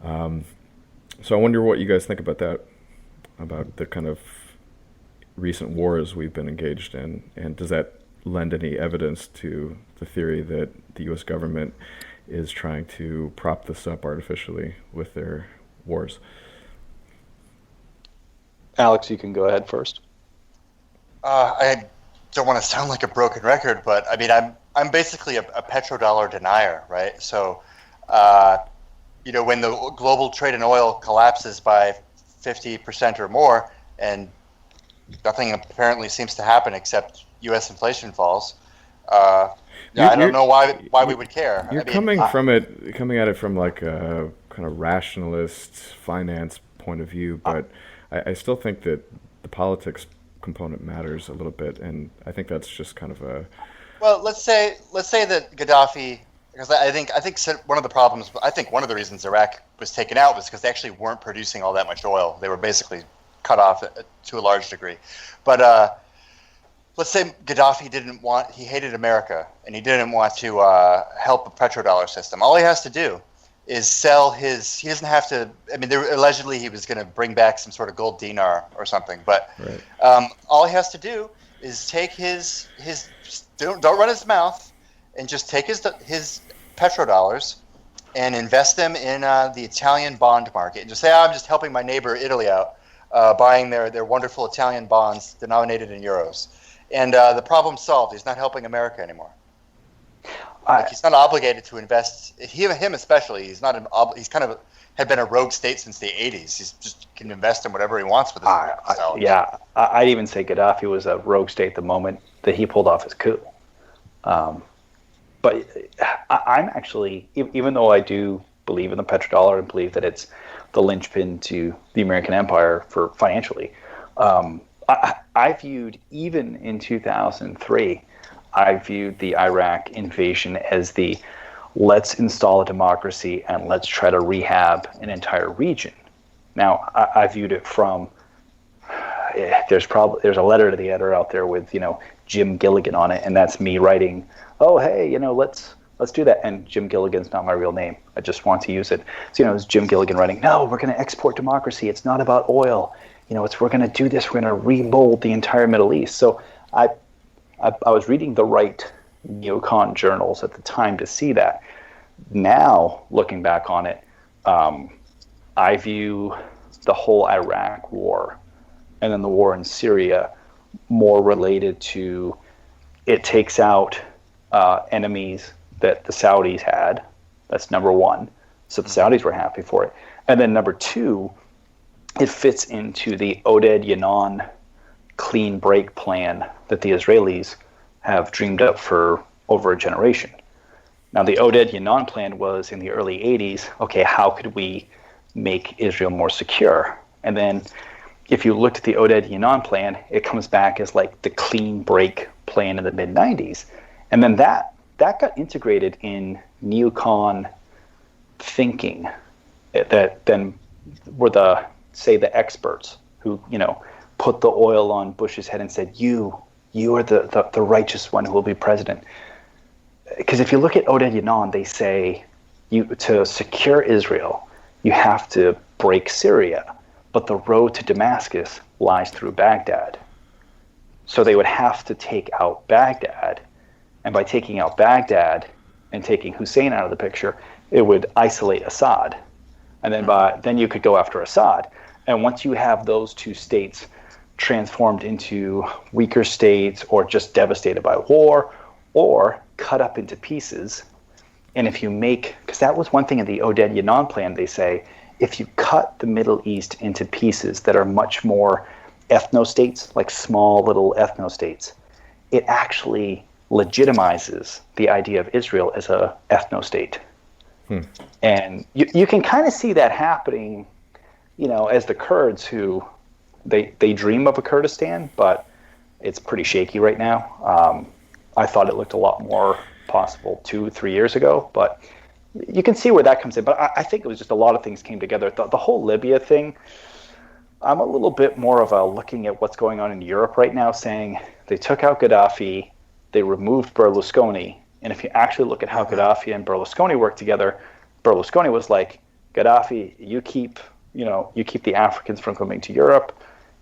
So I wonder what you guys think about that, about the kind of recent wars we've been engaged in, and does that lend any evidence to the theory that the U.S. government is trying to prop this up artificially with their wars? Alex, you can go ahead first. I don't want to sound like a broken record, but I mean, I'm basically a petrodollar denier, right? So, when the global trade in oil collapses by 50% or more, and nothing apparently seems to happen except U.S. inflation falls, I don't know why we would care. You're coming at it from like a kind of rationalist finance point of view, but I still think that the politics component matters a little bit, and I think that's just kind of a. Well, let's say that Gaddafi, because I think one of the problems, I think one of the reasons Iraq was taken out was because they actually weren't producing all that much oil. They were basically cut off to a large degree, but. Let's say Gaddafi he hated America, and he didn't want to help the petrodollar system. All he has to do is sell he doesn't have to, allegedly he was going to bring back some sort of gold dinar or something, but right. All he has to do is take his don't run his mouth, and just take his petrodollars and invest them in the Italian bond market. And just say, I'm just helping my neighbor Italy out, buying their wonderful Italian bonds denominated in euros. And the problem's solved. He's not helping America anymore. He's not obligated to invest. Him especially. He's not. He's kind of had been a rogue state since the '80s. He's just can invest in whatever he wants with his salary. Yeah, I'd even say Gaddafi was a rogue state the moment that he pulled off his coup. But I'm actually, even though I do believe in the petrodollar and believe that it's the linchpin to the American empire for financially. I viewed, even in 2003, I viewed the Iraq invasion as the let's install a democracy and let's try to rehab an entire region. Now, I viewed it from, there's a letter to the editor out there with, Jim Gilligan on it, and that's me writing, oh, hey, let's do that. And Jim Gilligan's not my real name. I just want to use it. So, it's Jim Gilligan writing, no, we're going to export democracy. It's not about oil. We're going to do this. We're going to remold the entire Middle East. So I was reading the right neocon journals at the time to see that. Now, looking back on it, I view the whole Iraq war and then the war in Syria more related to it takes out enemies that the Saudis had. That's number one. So the Saudis were happy for it. And then number two, it fits into the Oded Yanon clean break plan that the Israelis have dreamed up for over a generation. Now, the Oded Yanon plan was in the early 80s, okay, how could we make Israel more secure? And then if you looked at the Oded Yanon plan, it comes back as like the clean break plan in the mid-90s. And then that got integrated in neocon thinking that then were the experts who, put the oil on Bush's head and said, you are the righteous one who will be president. Because if you look at Oded Yanon, they say to secure Israel, you have to break Syria, but the road to Damascus lies through Baghdad. So they would have to take out Baghdad, and by taking out Baghdad and taking Hussein out of the picture, it would isolate Assad. And then you could go after Assad. And once you have those two states transformed into weaker states or just devastated by war or cut up into pieces, and if you because that was one thing in the Oded Yanon plan, they say, if you cut the Middle East into pieces that are much more ethno-states, like small little ethno-states, it actually legitimizes the idea of Israel as a ethno-state. And you can kind of see that happening, as the Kurds who, they dream of a Kurdistan, but it's pretty shaky right now. I thought it looked a lot more possible 2-3 years ago, but you can see where that comes in. But I think it was just a lot of things came together. The whole Libya thing, I'm a little bit more of a looking at what's going on in Europe right now, saying they took out Gaddafi, they removed Berlusconi, and if you actually look at how Gaddafi and Berlusconi worked together, Berlusconi was like, Gaddafi, you keep the Africans from coming to Europe,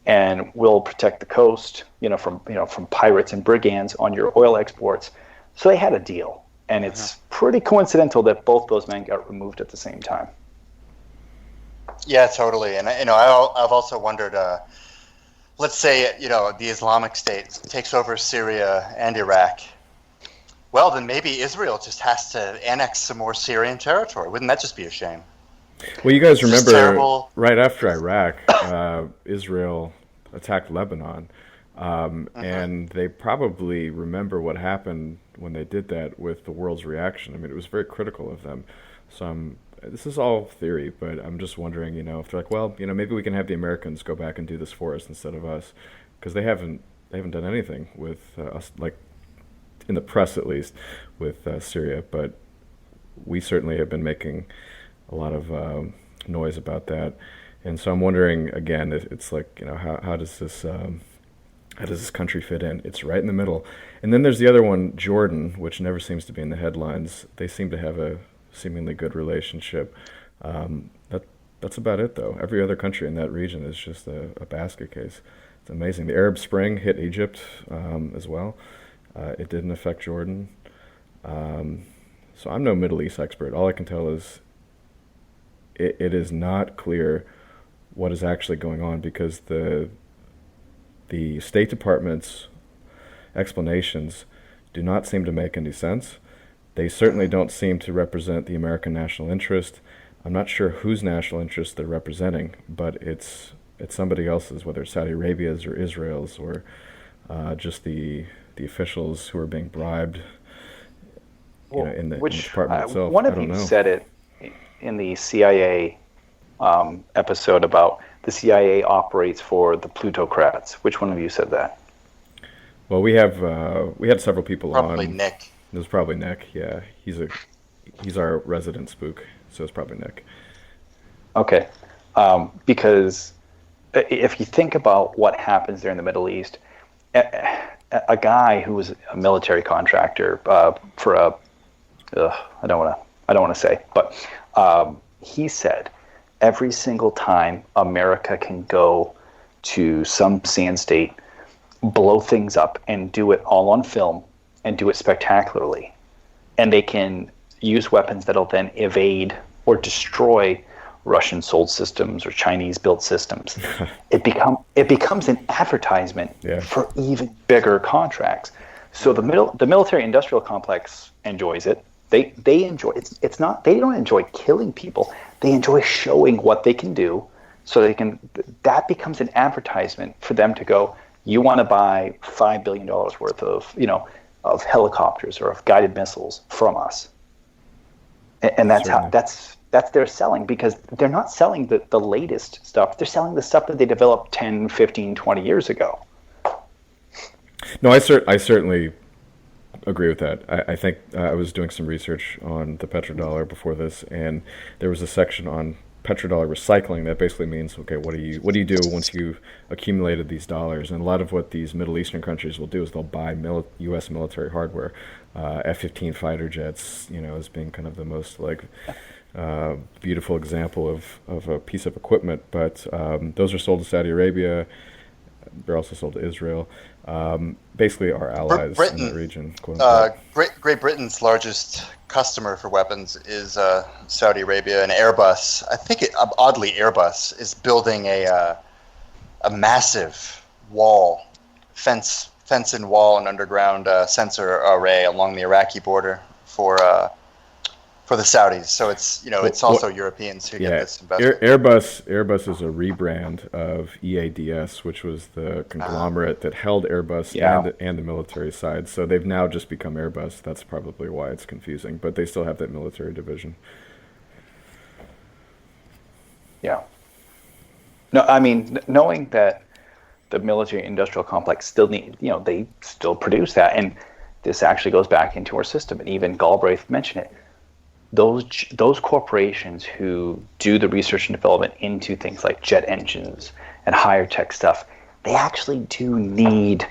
and we'll protect the coast, from pirates and brigands on your oil exports. So they had a deal, and it's pretty coincidental that both those men got removed at the same time. Yeah, totally. And I've also wondered, let's say the Islamic State takes over Syria and Iraq. Well, then maybe Israel just has to annex some more Syrian territory. Wouldn't that just be a shame? Well, you guys remember right after Iraq, Israel attacked Lebanon, and they probably remember what happened when they did that with the world's reaction. I mean, it was very critical of them. So this is all theory, but I'm just wondering, if they're like, well, maybe we can have the Americans go back and do this for us instead of us, because they haven't done anything with us, like in the press at least, with Syria. But we certainly have been making a lot of noise about that, and so I'm wondering again. It's like, how does this country fit in? It's right in the middle, and then there's the other one, Jordan, which never seems to be in the headlines. They seem to have a seemingly good relationship. That's about it, though. Every other country in that region is just a basket case. It's amazing. The Arab Spring hit Egypt as well. It didn't affect Jordan. So I'm no Middle East expert. All I can tell is it is not clear what is actually going on, because the State Department's explanations do not seem to make any sense. They certainly don't seem to represent the American national interest. I'm not sure whose national interest they're representing, but it's somebody else's, whether it's Saudi Arabia's or Israel's or just the officials who are being bribed in the department itself. One of you said it in the CIA episode about the CIA operates for the plutocrats. Which one of you said that? Well, we had several people Probably on. Nick. It was probably Nick. Yeah, he's our resident spook, so it's probably Nick. Okay, because if you think about what happens there in the Middle East, a guy who was a military contractor for I don't want to say, but he said every single time America can go to some sand state, blow things up, and do it all on film, and do it spectacularly, and they can use weapons that'll then evade or destroy Russian-sold systems or Chinese-built systems. It becomes an advertisement for even bigger contracts. So the military-industrial complex enjoys it. They enjoy it's not, they don't enjoy killing people. They enjoy showing what they can do, so that becomes an advertisement for them to go, you want to buy $5 billion worth of helicopters or of guided missiles from us. And that's their selling, because they're not selling the latest stuff. They're selling the stuff that they developed 10, 15, 20 years ago. No, I certainly agree with that. I think I was doing some research on the petrodollar before this, and there was a section on petrodollar recycling, that basically means, okay, what do you do once you've accumulated these dollars? And a lot of what these Middle Eastern countries will do is they'll buy U.S. military hardware, F-15 fighter jets, as being kind of the most beautiful example of a piece of equipment. But those are sold to Saudi Arabia. They're also sold to Israel. Basically, our allies in the region. Great Britain's largest customer for weapons is Saudi Arabia, and Airbus. I think oddly Airbus is building a massive fence and wall and underground sensor array along the Iraqi border for the Saudis. So it's also Europeans who get this investment. Airbus is a rebrand of EADS, which was the conglomerate that held Airbus and the military side. So they've now just become Airbus. That's probably why it's confusing, but they still have that military division. Yeah. No, I mean, knowing that the military industrial complex still they still produce that, and this actually goes back into our system, and even Galbraith mentioned it. Those corporations who do the research and development into things like jet engines and higher tech stuff, they actually do need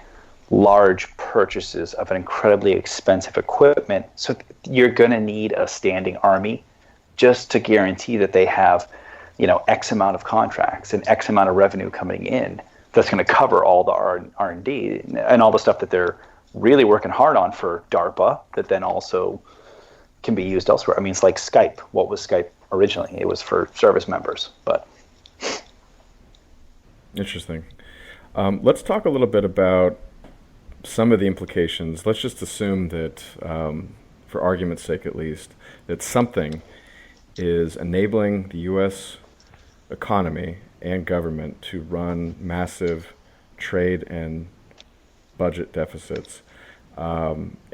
large purchases of an incredibly expensive equipment. So you're going to need a standing army just to guarantee that they have, X amount of contracts and X amount of revenue coming in that's going to cover all the R&D and all the stuff that they're really working hard on for DARPA that then also can be used elsewhere. I mean, it's like Skype. What was Skype originally? It was for service members, but. Interesting. Let's talk a little bit about some of the implications. Let's just assume that, for argument's sake at least, that something is enabling the U.S. economy and government to run massive trade and budget deficits.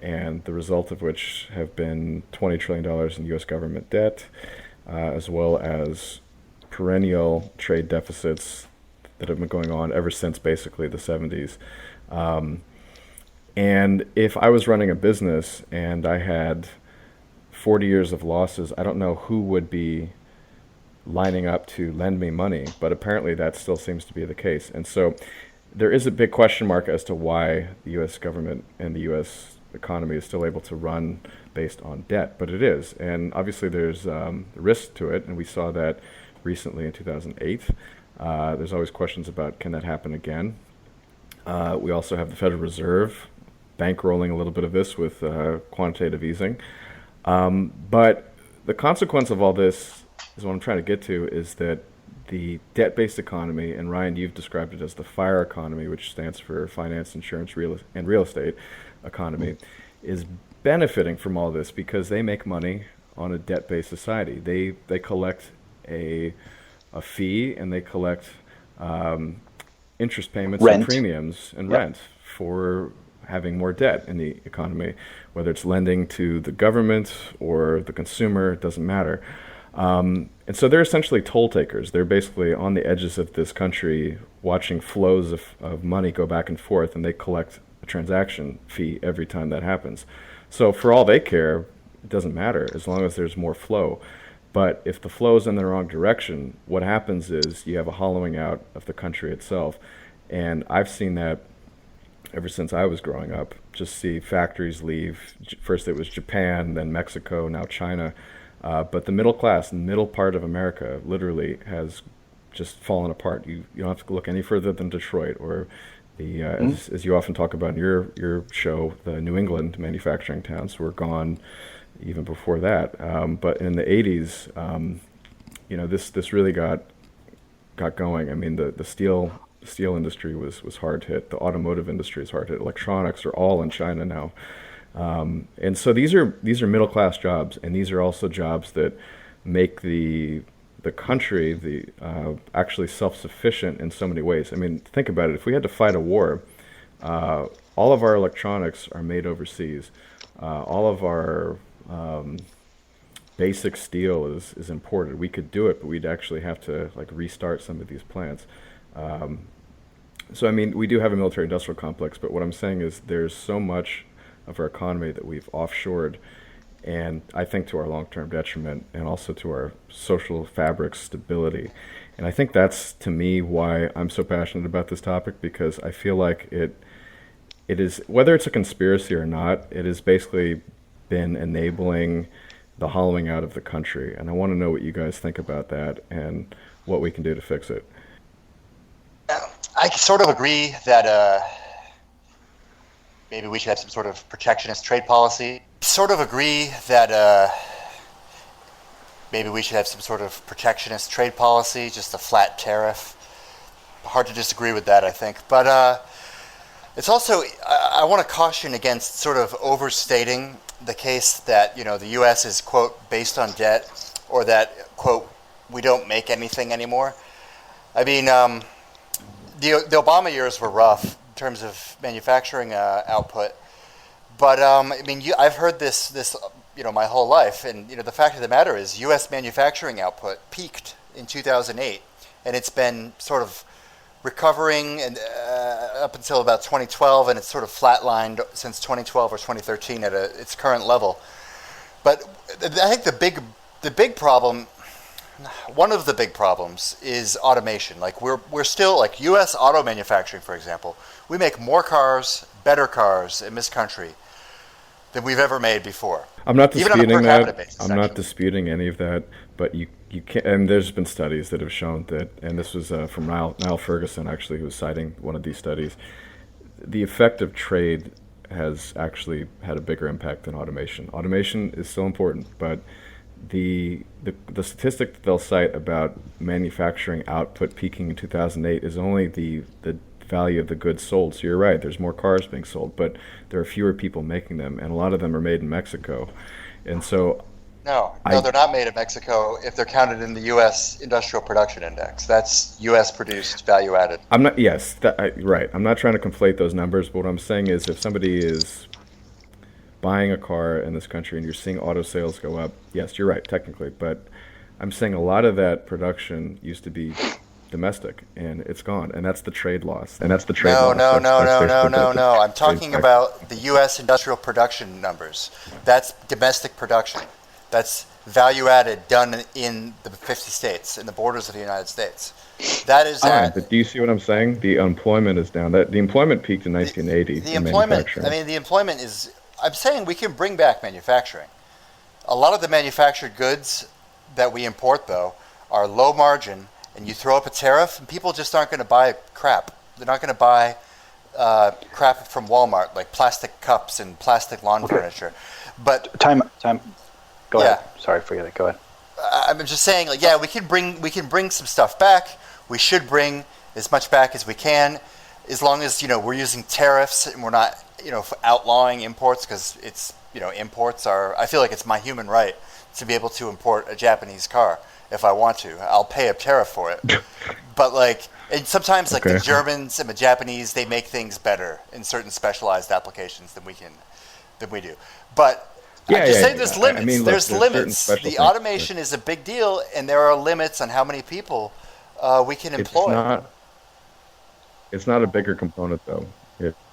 And the result of which have been $20 trillion in U.S. government debt, as well as perennial trade deficits that have been going on ever since basically the 70s. And if I was running a business and I had 40 years of losses, I don't know who would be lining up to lend me money, but apparently that still seems to be the case. And so there is a big question mark as to why the U.S. government and the U.S. economy is still able to run based on debt, but it is. And obviously there's risk to it, and we saw that recently in 2008. There's always questions about, can that happen again? We also have the Federal Reserve bankrolling a little bit of this with quantitative easing. But the consequence of all this is what I'm trying to get to, is that the debt-based economy, and Ryan, you've described it as the FIRE economy, which stands for finance, insurance, and real estate economy, is benefiting from all this because they make money on a debt-based society. They collect a fee, and they collect interest payments and premiums and rent for having more debt in the economy, whether it's lending to the government or the consumer, it doesn't matter. And so they're essentially toll takers. They're basically on the edges of this country watching flows of money go back and forth, and they collect a transaction fee every time that happens. So for all they care, it doesn't matter as long as there's more flow. But if the flow is in the wrong direction, what happens is you have a hollowing out of the country itself. And I've seen that ever since I was growing up. Just see factories leave. First it was Japan, then Mexico, now China. But the middle class, middle part of America, literally has just fallen apart. You don't have to look any further than Detroit or the, as you often talk about in your show, the New England manufacturing towns were gone even before that. But in the 80s, this really got going. I mean, the steel industry was hard hit. The automotive industry is hard hit. Electronics are all in China now. And so these are middle class jobs, and these are also jobs that make the country actually self-sufficient in so many ways. I mean, think about it. If we had to fight a war, all of our electronics are made overseas. All of our basic steel is imported. We could do it, but we'd actually have to restart some of these plants. So I mean, we do have a military-industrial complex, but what I'm saying is there's so much of our economy that we've offshored, and I think to our long-term detriment and also to our social fabric's stability. And I think that's, to me, why I'm so passionate about this topic, because I feel like it is, whether it's a conspiracy or not, it has basically been enabling the hollowing out of the country. And I want to know what you guys think about that and what we can do to fix it. I sort of agree that maybe we should have some sort of protectionist trade policy. Sort of agree that maybe we should have some sort of protectionist trade policy, just a flat tariff. Hard to disagree with that, I think. But it's also, I want to caution against sort of overstating the case that, you know, the U.S. is, quote, based on debt, or that, quote, we don't make anything anymore. I mean, the Obama years were rough in terms of manufacturing output, but I mean, I've heard this you know, my whole life, and you know, the fact of the matter is, U.S. manufacturing output peaked in 2008, and it's been sort of recovering and up until about 2012, and it's sort of flatlined since 2012 or 2013 at its current level. But I think the big problem, one of the big problems, is automation. Like we're still, like U.S. auto manufacturing, for example, we make more cars, better cars in this country than we've ever made before. I'm not disputing that. Basis, I'm not disputing any of that, but you can't. And there's been studies that have shown that, and this was from Niall Ferguson, actually, who was citing one of these studies. The effect of trade has actually had a bigger impact than automation. Automation is still important, but the statistic that they'll cite about manufacturing output peaking in 2008 is only the value of the goods sold. So you're right, there's more cars being sold, but there are fewer people making them, and a lot of them are made in Mexico. And so No, they're not made in Mexico if they're counted in the U.S. Industrial Production Index. That's U.S. produced, value added. I'm not, yes, right. I'm not trying to conflate those numbers, but what I'm saying is if somebody is buying a car in this country and you're seeing auto sales go up, yes, you're right, technically, but I'm saying a lot of that production used to be domestic, and it's gone, and that's the trade loss. No. I'm talking about the U.S. industrial production numbers. That's domestic production. That's value added done in the 50 states, in the borders of the United States. That is that. But do you see what I'm saying? The employment is down. The employment peaked in 1980. The employment. I mean, the employment is. I'm saying we can bring back manufacturing. A lot of the manufactured goods that we import, though, are low margin. And you throw up a tariff, and people just aren't going to buy crap. They're not going to buy crap from Walmart, like plastic cups and plastic lawn furniture. But time. Go ahead. Sorry, forget it. Go ahead. I'm just saying, like, yeah, we can bring some stuff back. We should bring as much back as we can, as long as, you know, we're using tariffs and we're not, you know, outlawing imports, because it's, you know, imports are. I feel like it's my human right to be able to import a Japanese car. If I want to, I'll pay a tariff for it. But like, and sometimes like the Germans and the Japanese, they make things better in certain specialized applications than we do. But I'm just saying there's limits. I mean, look, there's limits. The automation is a big deal, and there are limits on how many people we can employ. It's not a bigger component, though.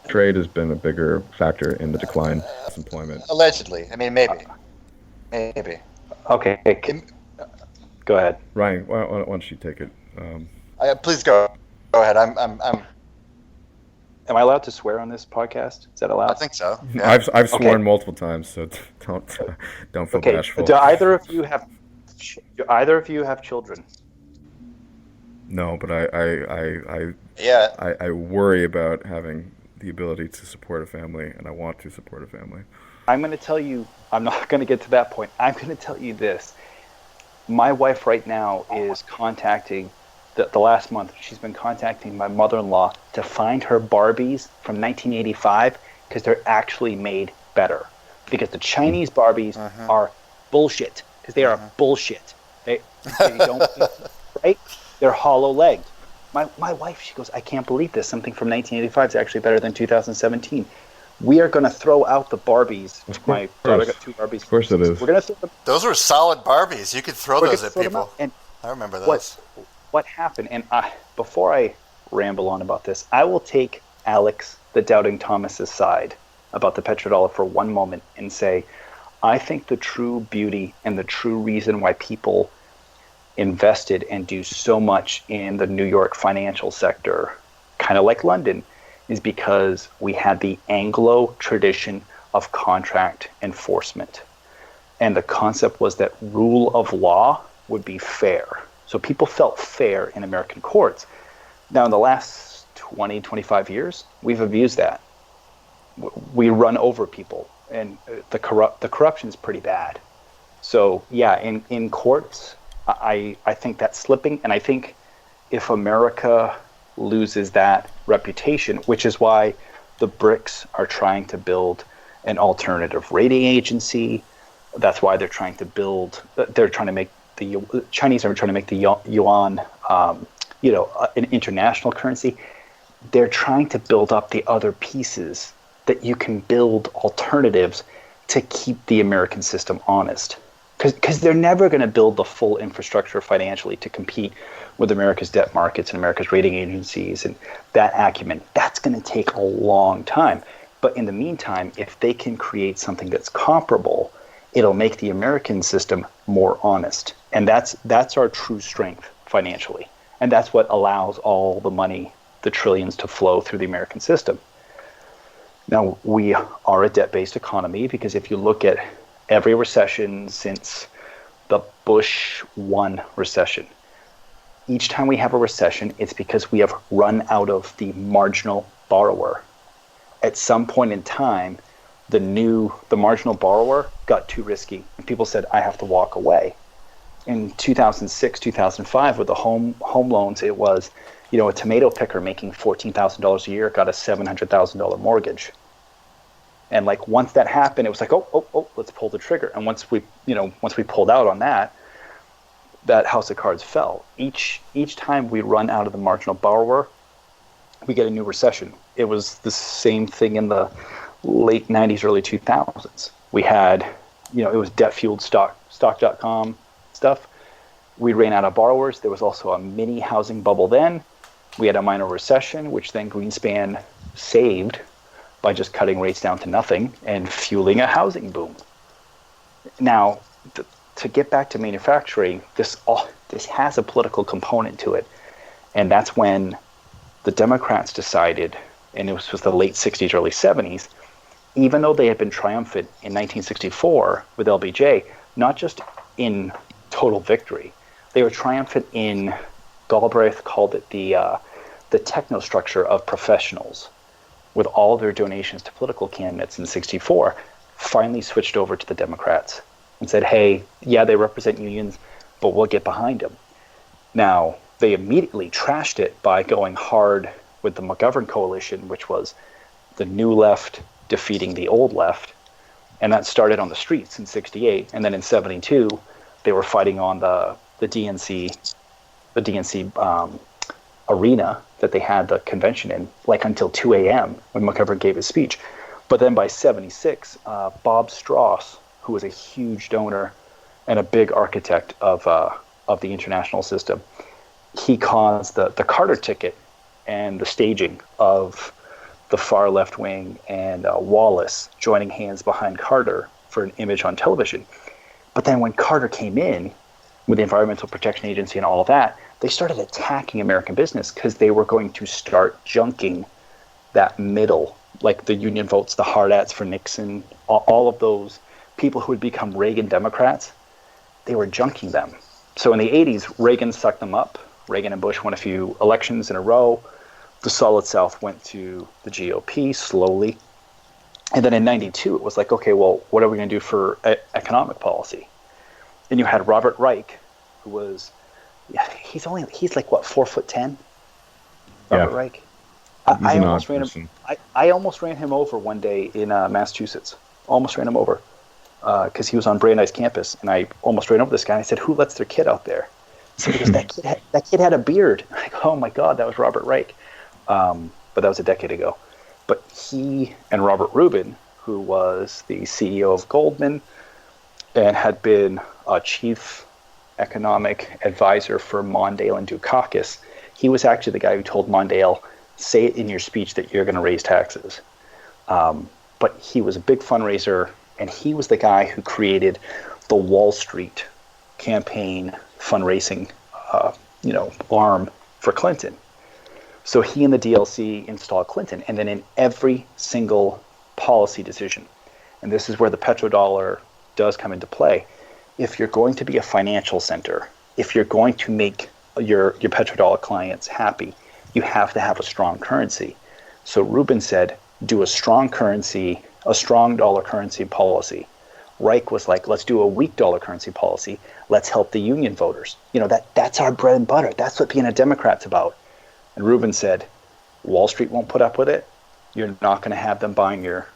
Trade has been a bigger factor in the decline of employment. Allegedly. I mean, maybe. Okay. Go ahead, Ryan. Why don't you take it? Please go ahead. I'm. Am I allowed to swear on this podcast? Is that allowed? I think so. Yeah. I've sworn multiple times, so don't feel bashful. Do either of you have children? No, but I worry about having the ability to support a family, and I want to support a family. I'm going to tell you. I'm not going to get to that point. I'm going to tell you this. My wife right now is contacting, the last month, she's been contacting my mother-in-law to find her Barbies from 1985, because they're actually made better. Because the Chinese Barbies are bullshit, because they are bullshit. They don't, right? They're hollow-legged. My wife, she goes, I can't believe this. Something from 1985 is actually better than 2017. We are going to throw out the Barbies. My brother got 2 Barbies. Of course it is. We're going to throw them. Those were solid Barbies. You could throw those at people. And I remember those. What happened, and before I ramble on about this, I will take Alex, the Doubting Thomas's side about the petrodollar for one moment and say, I think the true beauty and the true reason why people invested and do so much in the New York financial sector, kind of like London, is because we had the Anglo tradition of contract enforcement. And the concept was that rule of law would be fair. So people felt fair in American courts. Now, in the last 20, 25 years, we've abused that. We run over people, and the corruption is pretty bad. So, yeah, in courts, I think that's slipping. And I think if America loses that reputation, which is why the BRICS are trying to build an alternative rating agency. That's why they're trying to make the Chinese are trying to make the yuan, an international currency. They're trying to build up the other pieces that you can build alternatives to keep the American system honest. Because they're never going to build the full infrastructure financially to compete with America's debt markets and America's rating agencies and that acumen. That's going to take a long time. But in the meantime, if they can create something that's comparable, it'll make the American system more honest. And that's our true strength financially. And that's what allows all the money, the trillions, to flow through the American system. Now, we are a debt-based economy because if you look at every recession since the Bush 1 recession, each time we have a recession, it's because we have run out of the marginal borrower. At some point in time, the marginal borrower got too risky, and people said, I have to walk away. In 2006, 2005, with the home loans, it was, a tomato picker making $14,000 a year got a $700,000 mortgage. And once that happened, it was like, oh, let's pull the trigger. And once we pulled out on that house of cards fell. Each time we run out of the marginal borrower, we get a new recession. It was the same thing in the late 90s, early 2000s. We had, it was debt-fueled stock.com stuff. We ran out of borrowers. There was also a mini housing bubble then. We had a minor recession, which then Greenspan saved by just cutting rates down to nothing and fueling a housing boom. Now, to get back to manufacturing, this has a political component to it. And that's when the Democrats decided, and it was the late 60s, early 70s, even though they had been triumphant in 1964 with LBJ, not just in total victory, they were triumphant in, Galbraith called it the technostructure of professionals, with all their donations to political candidates in 64, finally switched over to the Democrats and said, hey, yeah, they represent unions, but we'll get behind them. Now, they immediately trashed it by going hard with the McGovern coalition, which was the new left defeating the old left. And that started on the streets in 68. And then in 72, they were fighting on the DNC arena that they had the convention in, until 2 a.m. when McGovern gave his speech. But then by 76, Bob Strauss, who was a huge donor and a big architect of the international system, he caused the Carter ticket and the staging of the far left wing and Wallace joining hands behind Carter for an image on television. But then when Carter came in with the Environmental Protection Agency and all of that, they started attacking American business because they were going to start junking that middle, like the union votes, the hard-ats for Nixon, all of those people who would become Reagan Democrats, they were junking them. So in the 80s, Reagan sucked them up. Reagan and Bush won a few elections in a row. The Solid South went to the GOP slowly. And then in 92, it was like, okay, well, what are we going to do for economic policy? And you had Robert Reich, who was, he's 4'10"? Robert Reich. I almost ran him over one day in Massachusetts. Almost ran him over because he was on Brandeis campus, and I almost ran over this guy. And I said, "Who lets their kid out there?" So because that kid had a beard. I'm like, oh my God, that was Robert Reich. But that was a decade ago. But he and Robert Rubin, who was the CEO of Goldman and had been a chief economic advisor for Mondale and Dukakis, he was actually the guy who told Mondale, say it in your speech that you're going to raise taxes. But he was a big fundraiser And he was the guy who created the Wall Street campaign fundraising, arm for Clinton. So he and the DLC installed Clinton, and then in every single policy decision, and this is where the petrodollar does come into play. If you're going to be a financial center, if you're going to make your petrodollar clients happy, you have to have a strong currency. So Rubin said, do a strong currency, a strong dollar currency policy. Reich was like, let's do a weak dollar currency policy. Let's help the union voters. That's our bread and butter. That's what being a Democrat's about. And Rubin said, Wall Street won't put up with it. You're not going to have them buying your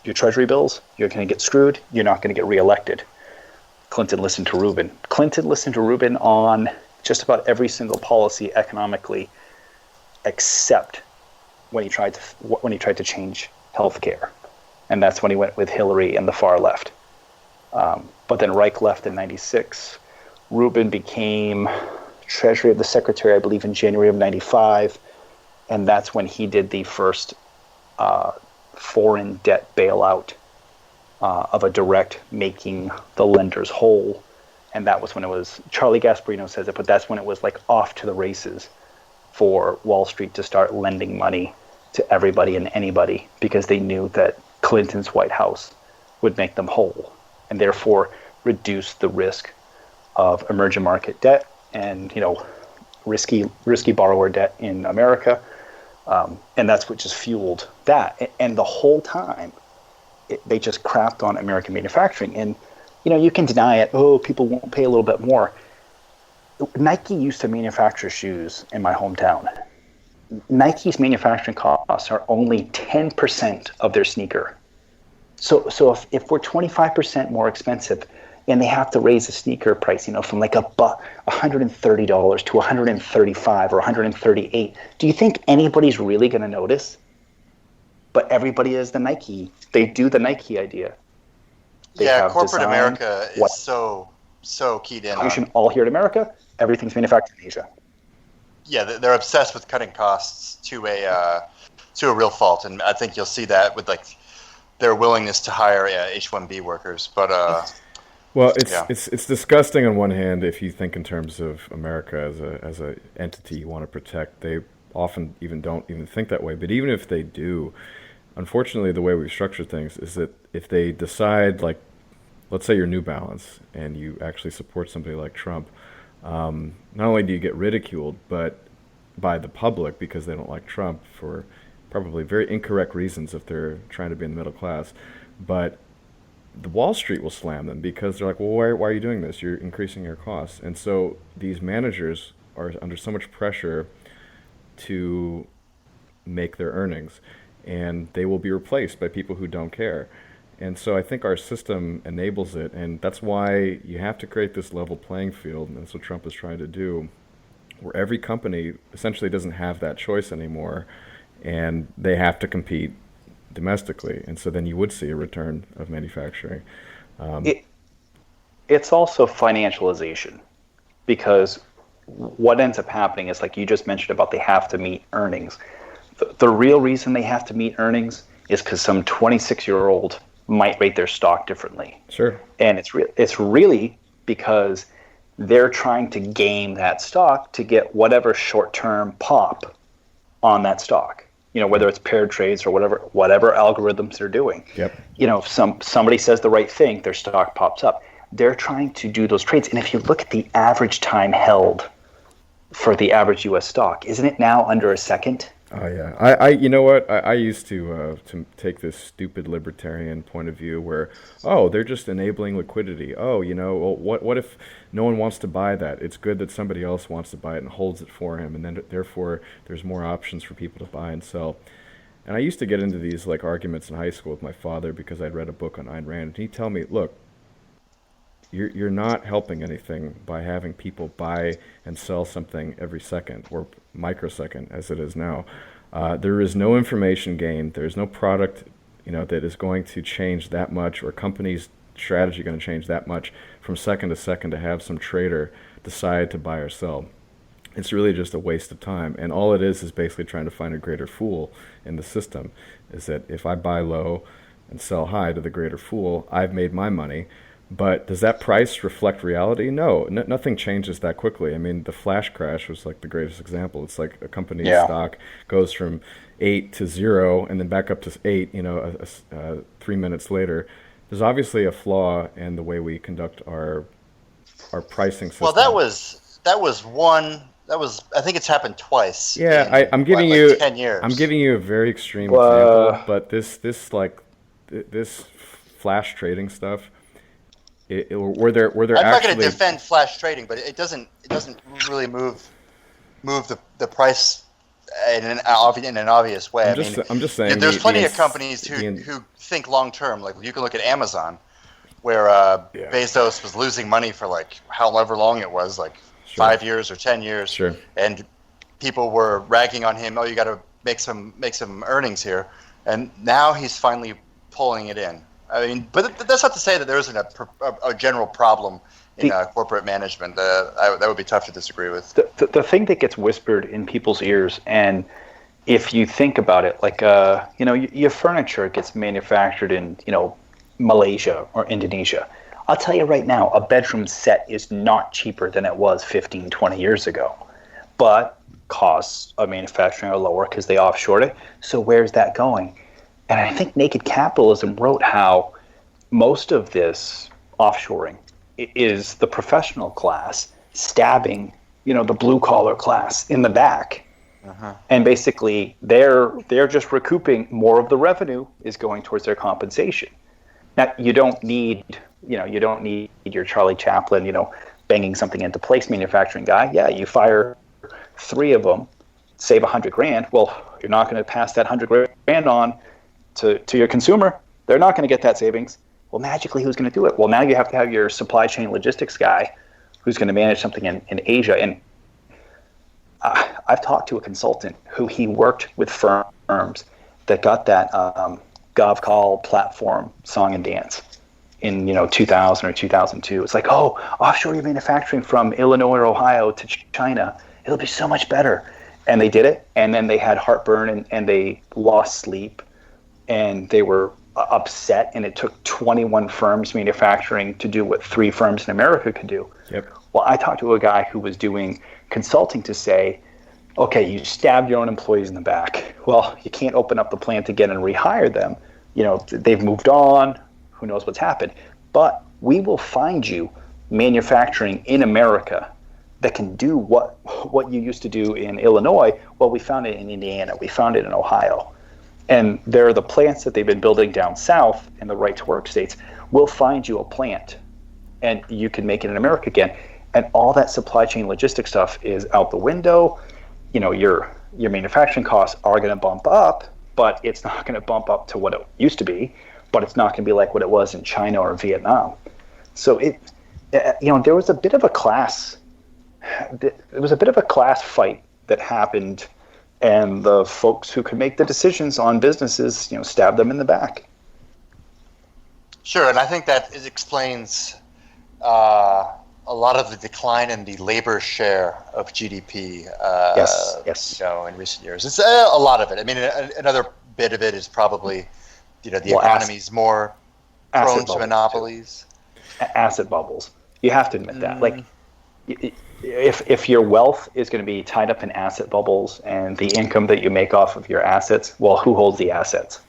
treasury bills. You're going to get screwed. You're not going to get reelected. Clinton listened to Rubin. Clinton listened to Rubin on just about every single policy economically, except when he tried to change healthcare, and that's when he went with Hillary and the far left. But then Reich left in '96. Rubin became Treasury of the Secretary, I believe, in January of '95, and that's when he did the first foreign debt bailout of a direct, making the lenders whole. And that was when it was, Charlie Gasparino says it, but that's when it was like off to the races for Wall Street to start lending money to everybody and anybody, because they knew that Clinton's White House would make them whole and therefore reduce the risk of emerging market debt and risky borrower debt in America. And that's what just fueled that. And the whole time, they just crapped on American manufacturing. And you can deny it. Oh, people won't pay a little bit more. Nike used to manufacture shoes in my hometown. Nike's manufacturing costs are only 10% of their sneaker. So if we're 25% more expensive and they have to raise the sneaker price, from like $130 to $135 or $138, do you think anybody's really going to notice? But everybody is the Nike. They do the Nike idea. Corporate design, America is so keyed in. All here in America, everything's manufactured in Asia. Yeah, they're obsessed with cutting costs to a real fault, and I think you'll see that with their willingness to hire H-1B workers. But it's disgusting on one hand if you think in terms of America as a entity you want to protect. They often don't even think that way. But even if they do, unfortunately, the way we structure things is that if they decide, like, let's say you're New Balance and you actually support somebody like Trump, not only do you get ridiculed, but by the public because they don't like Trump for probably very incorrect reasons if they're trying to be in the middle class, but the Wall Street will slam them because they're like, well, why are you doing this? You're increasing your costs. And so these managers are under so much pressure to make their earnings, and they will be replaced by people who don't care. And so I think our system enables it, and that's why you have to create this level playing field, and that's what Trump is trying to do, where every company essentially doesn't have that choice anymore, and they have to compete domestically. And so then you would see a return of manufacturing. It's also financialization, because what ends up happening is, like you just mentioned about they have to meet earnings. The real reason they have to meet earnings is because some 26-year-old might rate their stock differently. Sure. And it's really because they're trying to game that stock to get whatever short-term pop on that stock. Whether it's paired trades or whatever algorithms they're doing. Yep. If somebody says the right thing, their stock pops up. They're trying to do those trades. And if you look at the average time held for the average U.S. stock, isn't it now under a second? Oh yeah, you know what? I used to take this stupid libertarian point of view where, they're just enabling liquidity. What if no one wants to buy that? It's good that somebody else wants to buy it and holds it for him, and then therefore there's more options for people to buy and sell. And I used to get into these arguments in high school with my father because I'd read a book on Ayn Rand, and he'd tell me, look, you're not helping anything by having people buy and sell something every second or microsecond as it is now. There is no information gained. There's no product, that is going to change that much, or company's strategy going to change that much from second to second to have some trader decide to buy or sell. It's really just a waste of time. And all it is basically trying to find a greater fool in the system. Is that if I buy low, and sell high to the greater fool. I've made my money. But does that price reflect reality? No, nothing changes that quickly. I mean, the flash crash was like the greatest example. It's like a company's stock goes from 8 to 0 and then back up to 8, 3 minutes later. There's obviously a flaw in the way we conduct our pricing system. Well, that was one. I think it's happened twice. Yeah, I'm giving you 10 years. I'm giving you a very extreme example, but this flash trading stuff. Were there I'm not going to defend flash trading, but it doesn't really move the price in an obvious way. I'm just saying. There's plenty of companies who think long term. Like you can look at Amazon, where Bezos was losing money for like however long it was, like 5 years or 10 years. Sure. And people were ragging on him. Oh, you got to make some earnings here, and now he's finally pulling it in. I mean, but that's not to say that there isn't a general problem in corporate management. That would be tough to disagree with. The thing that gets whispered in people's ears, and if you think about it, like your furniture gets manufactured in Malaysia or Indonesia. I'll tell you right now, a bedroom set is not cheaper than it was 15, 20 years ago. But costs of manufacturing are lower because they offshored it. So where's that going? And I think Naked Capitalism wrote how most of this offshoring is the professional class stabbing, the blue collar class in the back. And basically they're just recouping more of the revenue is going towards their compensation. Now you don't need your Charlie Chaplin, banging something into place manufacturing guy. Yeah, you fire 3 of them, save $100,000. Well, you're not going to pass that $100,000 on to your consumer. They're not going to get that savings. Well, magically, who's going to do it? Well, now you have to have your supply chain logistics guy who's going to manage something in Asia. And I've talked to a consultant who he worked with firms that got that GovCall platform song and dance in 2000 or 2002. It's like, offshore your manufacturing from Illinois or Ohio to China. It'll be so much better. And they did it, and then they had heartburn and they lost sleep. And they were upset, and it took 21 firms manufacturing to do what 3 firms in America could do. Yep. Well, I talked to a guy who was doing consulting to say, okay, you stabbed your own employees in the back. Well, you can't open up the plant again and rehire them. They've moved on. Who knows what's happened? But we will find you manufacturing in America that can do what you used to do in Illinois. Well, we found it in Indiana. We found it in Ohio. And there are the plants that they've been building down south in the right to work states. We'll find you a plant and you can make it in America again. And all that supply chain logistics stuff is out the window. Your manufacturing costs are going to bump up, but it's not going to bump up to what it used to be, but it's not going to be like what it was in China or Vietnam. So there was a bit of a class fight that happened. And the folks who could make the decisions on businesses, stab them in the back. Sure, and I think that explains a lot of the decline in the labor share of GDP. Yes. In recent years, it's a lot of it. I mean, another bit of it is probably, the economy's more prone to monopolies. Asset bubbles. You have to admit that. Like, if your wealth is going to be tied up in asset bubbles and the income that you make off of your assets, well, who holds the assets?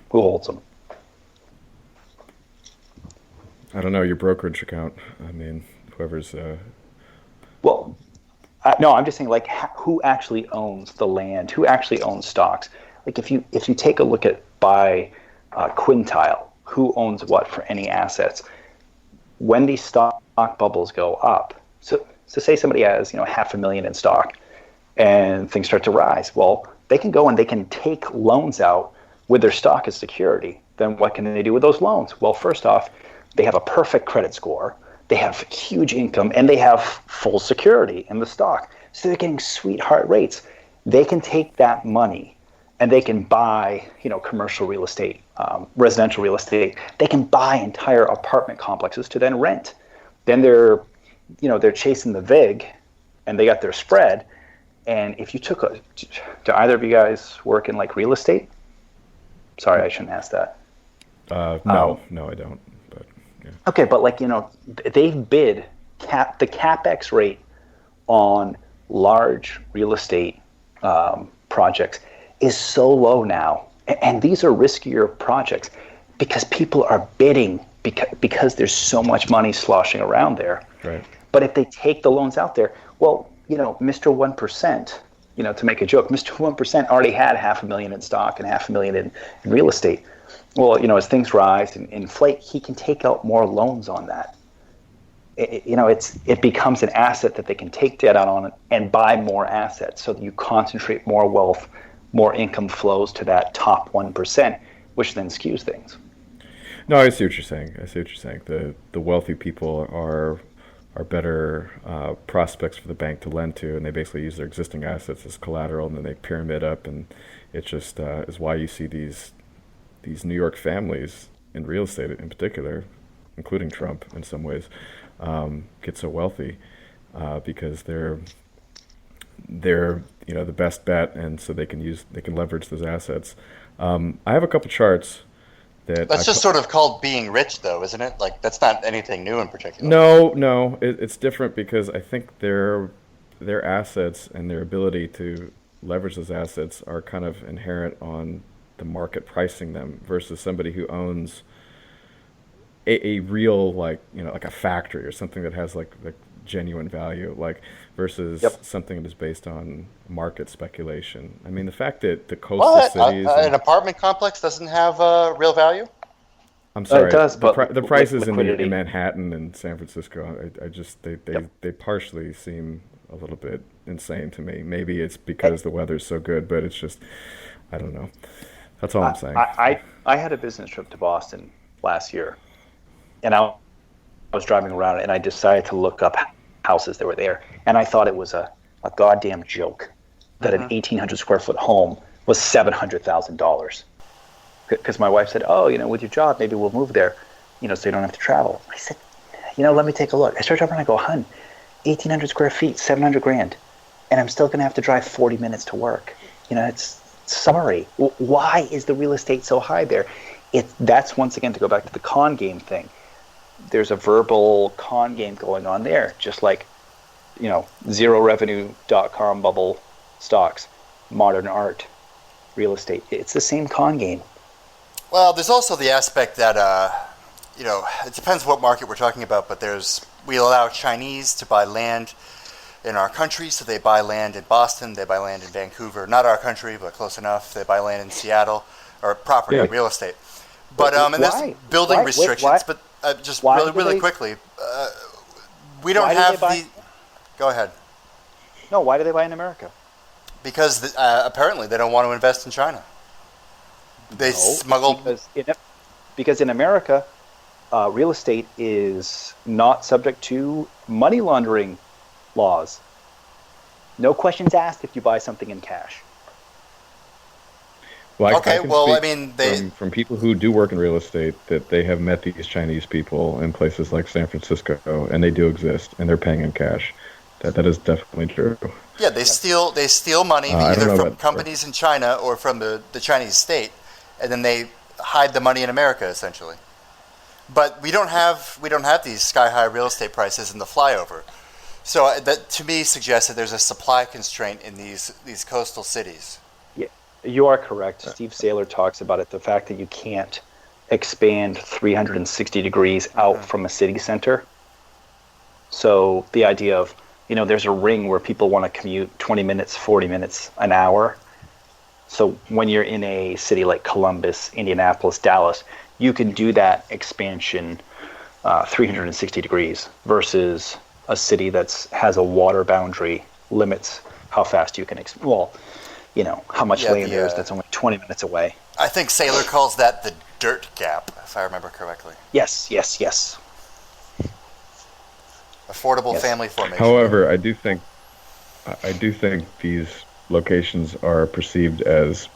Who holds them? I don't know, your brokerage account. I mean, whoever's... Well, no, I'm just saying, like, who actually owns the land? Who actually owns stocks? Like, if you take a look at by quintile, who owns what for any assets? When these stock bubbles go up, so say somebody has, $500,000 in stock and things start to rise. Well, they can go and they can take loans out with their stock as security. Then what can they do with those loans? Well, first off, they have a perfect credit score. They have huge income and they have full security in the stock. So they're getting sweetheart rates. They can take that money and they can buy, commercial real estate, residential real estate. They can buy entire apartment complexes to then rent. Then they're chasing the VIG and they got their spread. And if you took do either of you guys work in like real estate? Sorry, I shouldn't ask that. No, I don't. But yeah. Okay, but they've bid the capex rate on large real estate projects is so low now, and these are riskier projects because people are bidding because there's so much money sloshing around there. Right. But if they take the loans out there, well, Mr. 1%, to make a joke, Mr. 1% already had $500,000 in stock and $500,000 in real estate. Well, as things rise and inflate, he can take out more loans on that. It becomes an asset that they can take debt out on and buy more assets, so that you concentrate more wealth, more income flows to that top 1%, which then skews things. No, I see what you're saying. The wealthy people are better prospects for the bank to lend to, and they basically use their existing assets as collateral, and then they pyramid up, and it just is why you see these New York families in real estate in particular, including Trump in some ways, get so wealthy because they're the best bet, and so they can leverage those assets. I have a couple charts that that's just sort of called being rich, though, isn't it? Like, that's not anything new in particular. No, it's different because I think their assets and their ability to leverage those assets are kind of inherent on the market pricing them versus somebody who owns a real like a factory or something that has like genuine value, versus something that is based on market speculation. I mean, the fact that the coastal cities, an apartment complex doesn't have real value. I'm sorry, it does, but the prices liquidity. in Manhattan and San Francisco, they partially seem a little bit insane to me. Maybe it's because the weather's so good, but it's just, I don't know. That's all I'm saying. I had a business trip to Boston last year, and I was driving around, and I decided to look up houses that were there, and I thought it was a goddamn joke that an 1,800 square foot home was $700,000. Because my wife said, with your job, maybe we'll move there, so you don't have to travel. I said, let me take a look. I start driving and I go, hun, 1,800 square feet, $700,000, and I'm still going to have to drive 40 minutes to work. It's sorry. Why is the real estate so high there? That's once again to go back to the con game thing. There's a verbal con game going on there, just like, zerorevenue.com bubble stocks, modern art, real estate. It's the same con game. Well, there's also the aspect that, it depends what market we're talking about, but we allow Chinese to buy land in our country, so they buy land in Boston, they buy land in Vancouver, not our country, but close enough. They buy land in Seattle, or property, real estate. But and there's building restrictions. But just really quickly, we don't have the. Go ahead. No, why do they buy in America? Because apparently they don't want to invest in China. They smuggle. Because in America, real estate is not subject to money laundering laws. No questions asked if you buy something in cash. Well, from people who do work in real estate, that they have met these Chinese people in places like San Francisco, and they do exist, and they're paying in cash. That is definitely true. Yeah, they steal money either from companies in China or from the Chinese state, and then they hide the money in America essentially. But we don't have these sky high real estate prices in the flyover. So that to me suggests that there's a supply constraint in these coastal cities. Yeah, you are correct. Steve Saylor talks about it, the fact that you can't expand 360 degrees out from a city center. So the idea of, there's a ring where people want to commute 20 minutes, 40 minutes, an hour. So when you're in a city like Columbus, Indianapolis, Dallas, you can do that expansion 360 degrees versus a city that has a water boundary limits how fast you can how much land there is that's only 20 minutes away. I think Saylor calls that the dirt gap, if I remember correctly. Yes. Affordable family formation. However, I do think these locations are perceived as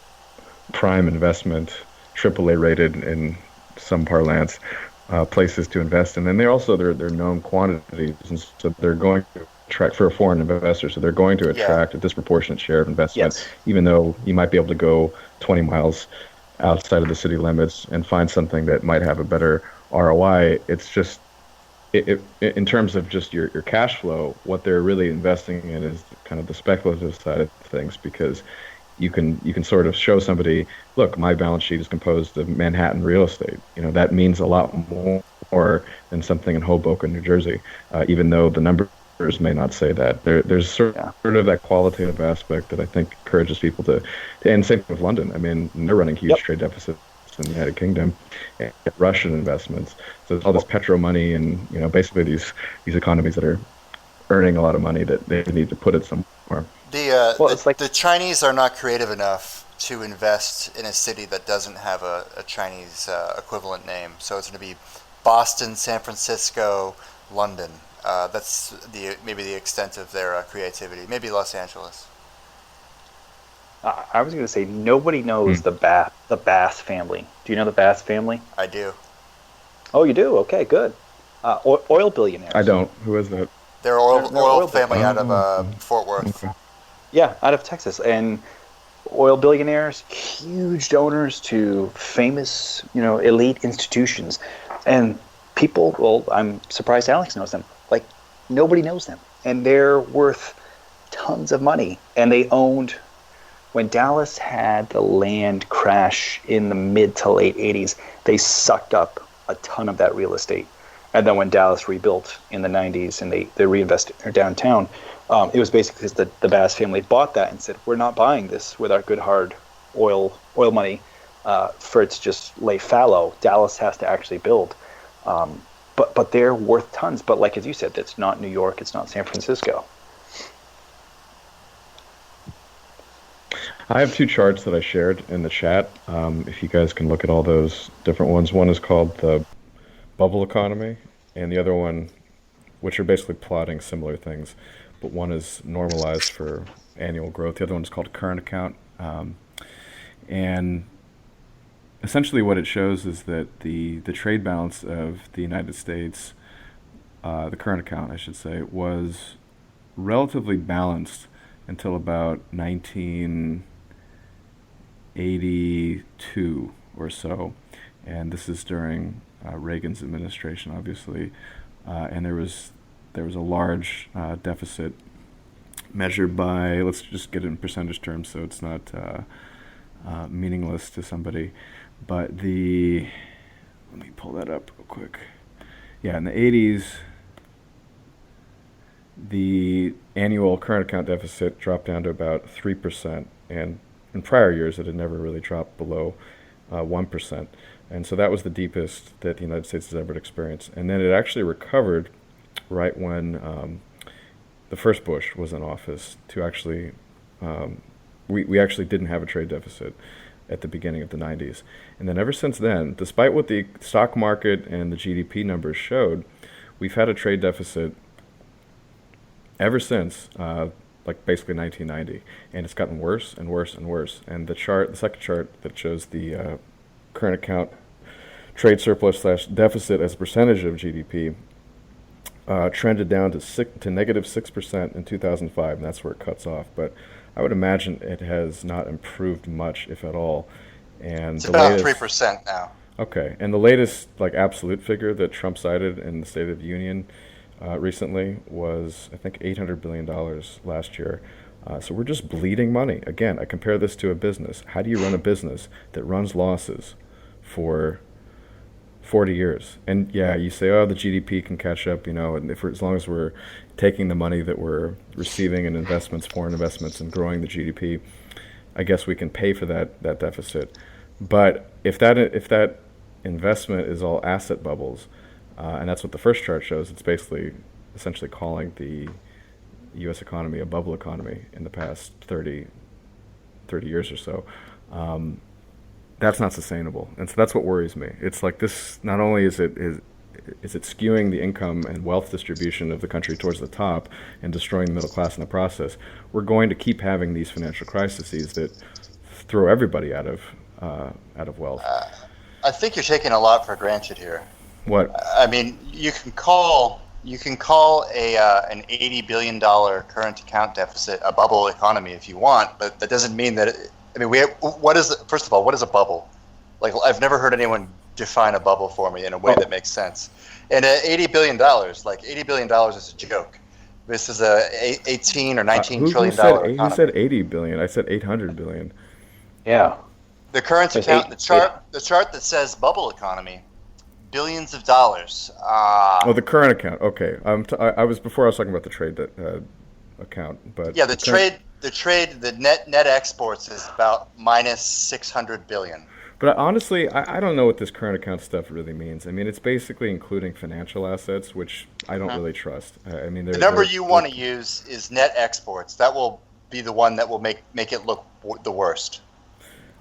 prime investment, AAA rated in some parlance, places to invest in, and they're known quantities, and so they're going to attract for a foreign investor. So they're going to attract a disproportionate share of investment, even though you might be able to go 20 miles outside of the city limits and find something that might have a better ROI. It's just in terms of just your cash flow, what they're really investing in is kind of the speculative side of things, because you can sort of show somebody, look, my balance sheet is composed of Manhattan real estate. That means a lot more than something in Hoboken, New Jersey, even though the numbers may not say that. There's sort of that qualitative aspect that I think encourages people to and same with London. I mean, they're running huge trade deficits in the United Kingdom, and Russian investments. So there's all this petro money, and basically these economies that are earning a lot of money that they need to put it somewhere. The Chinese are not creative enough to invest in a city that doesn't have a Chinese equivalent name. So it's going to be Boston, San Francisco, London. That's maybe the extent of their creativity. Maybe Los Angeles. I was going to say nobody knows the Bass family. Do you know the Bass family? I do. Oh, you do? Okay, good. Oil billionaires. I don't. Who is that? They're oil family out of Fort Worth. Okay. Yeah, out of Texas. And oil billionaires, huge donors to famous, elite institutions. And people, well, I'm surprised Alex knows them. Like, nobody knows them. And they're worth tons of money. And they owned, when Dallas had the land crash in the mid to late 80s, they sucked up a ton of that real estate. And then when Dallas rebuilt in the 90s and they reinvested in downtown, it was basically because the Bass family bought that and said, we're not buying this with our good hard oil money for it to just lay fallow. Dallas has to actually build. But they're worth tons. But like as you said, it's not New York, it's not San Francisco. I have two charts that I shared in the chat. If you guys can look at all those different ones. One is called the bubble economy, and the other one, which are basically plotting similar things, but one is normalized for annual growth. The other one is called current account. And essentially what it shows is that the trade balance of the United States, the current account, I should say, was relatively balanced until about 1982 or so. And this is during Reagan's administration, obviously. And there was a large deficit measured by, let's just get it in percentage terms so it's not meaningless to somebody. But let me pull that up real quick. Yeah, in the 80s, the annual current account deficit dropped down to about 3%, and in prior years it had never really dropped below 1%. And so that was the deepest that the United States has ever experienced. And then it actually recovered right when the first Bush was in office to actually, we actually didn't have a trade deficit at the beginning of the 90s. And then ever since then, despite what the stock market and the GDP numbers showed, we've had a trade deficit ever since, like basically 1990. And it's gotten worse and worse and worse. And the second chart that shows the current account trade surplus / deficit as a percentage of GDP trended down to negative 6% in 2005, and that's where it cuts off. But I would imagine it has not improved much, if at all. And it's about 3% now. Okay, and the latest absolute figure that Trump cited in the State of the Union recently was, I think, $800 billion last year. So we're just bleeding money. Again, I compare this to a business. How do you run a business that runs losses for 40 years? And yeah, you say, oh, the GDP can catch up, and as long as we're taking the money that we're receiving in investments, foreign investments, and growing the GDP, I guess we can pay for that deficit. But if that investment is all asset bubbles, and that's what the first chart shows, it's basically essentially calling the U.S. economy a bubble economy in the past 30 years or so. That's not sustainable, and so that's what worries me. It's like this. Not only is it skewing the income and wealth distribution of the country towards the top and destroying the middle class in the process, we're going to keep having these financial crises that throw everybody out of wealth. I think you're taking a lot for granted here. What? I mean, you can call an $80 billion current account deficit a bubble economy if you want, but that doesn't mean that. First of all, what is a bubble? Like, I've never heard anyone define a bubble for me in a way that makes sense. And $80 billion, like $80 billion is a joke. This is a 18 or 19 trillion dollar economy. Who said 80 billion? I said 800 billion. Yeah. The current account, the chart that says bubble economy, billions of dollars. The current account. Okay. I was talking about the trade account, but yeah, the net exports is about minus 600 billion. But honestly, I don't know what this current account stuff really means. I mean, it's basically including financial assets, which I don't really trust. I mean, the number you want to use is net exports. That will be the one that will make it look the worst.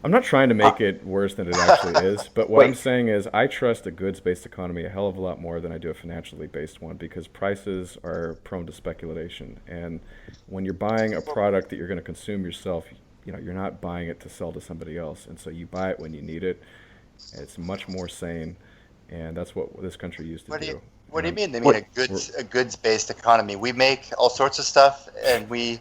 I'm not trying to make it worse than it actually is, but what I'm saying is I trust a goods-based economy a hell of a lot more than I do a financially based one, because prices are prone to speculation. And when you're buying a product that you're going to consume yourself, you're not buying it to sell to somebody else, and so you buy it when you need it. It's much more sane, and that's what this country used to do. What do you mean? They mean a goods-based economy. We make all sorts of stuff, and we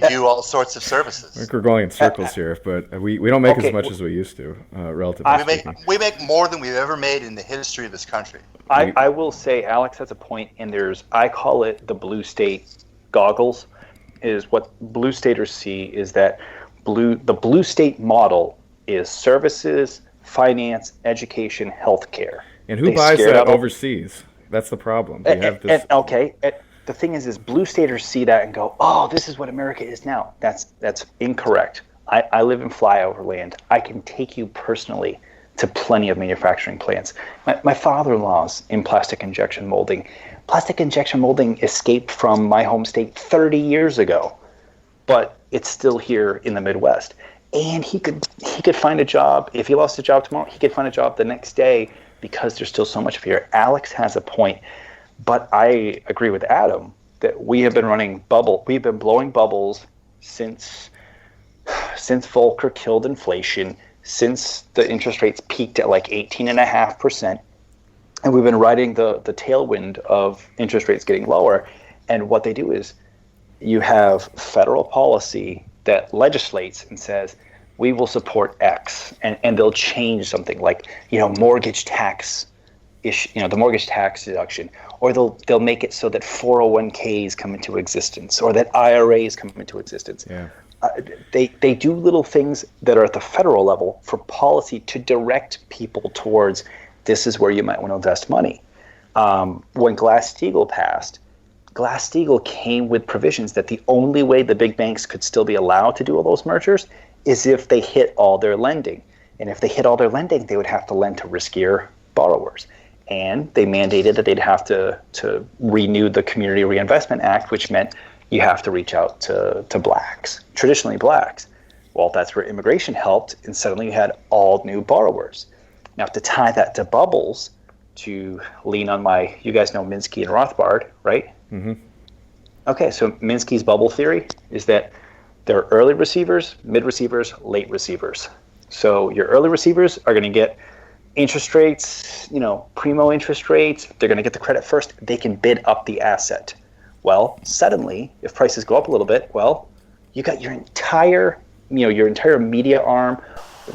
do all sorts of services. I think we're going in circles here, but we don't make as much as we used to, relatively speaking. We make more than we've ever made in the history of this country. I will say Alex has a point, and I call it the blue state goggles. Is what blue staters see is that the blue state model is services, finance, education, healthcare. And who buys that overseas? That's the problem. The thing is blue staters see that and go, oh, this is what America is now. That's incorrect. I live in flyover land. I can take you personally to plenty of manufacturing plants. My father-in-law's in plastic injection molding. Plastic injection molding escaped from my home state 30 years ago, but it's still here in the Midwest. And he could find a job. If he lost a job tomorrow, he could find a job the next day because there's still so much fear. Alex has a point, but I agree with Adam that we have been we've been blowing bubbles since Volcker killed inflation, since the interest rates peaked at like 18.5%. And we've been riding the tailwind of interest rates getting lower. And what they do is you have federal policy that legislates and says, we will support X, and they'll change something like, mortgage tax the mortgage tax deduction, or they'll make it so that 401ks come into existence, or that IRAs come into existence. Yeah. They do little things that are at the federal level for policy to direct people towards this is where you might want to invest money. When Glass-Steagall passed, Glass-Steagall came with provisions that the only way the big banks could still be allowed to do all those mergers is if they hit all their lending. And if they hit all their lending, they would have to lend to riskier borrowers. And they mandated that they'd have to renew the Community Reinvestment Act, which meant you have to reach out to blacks, traditionally blacks. Well, that's where immigration helped, and suddenly you had all new borrowers. Now, to tie that to bubbles, to lean on you guys know Minsky and Rothbard, right? Mm-hmm. Okay, so Minsky's bubble theory is that there are early receivers, mid receivers, late receivers. So your early receivers are going to get interest rates, primo interest rates. They're going to get the credit first. They can bid up the asset. Well, suddenly, if prices go up a little bit, you got your entire media arm,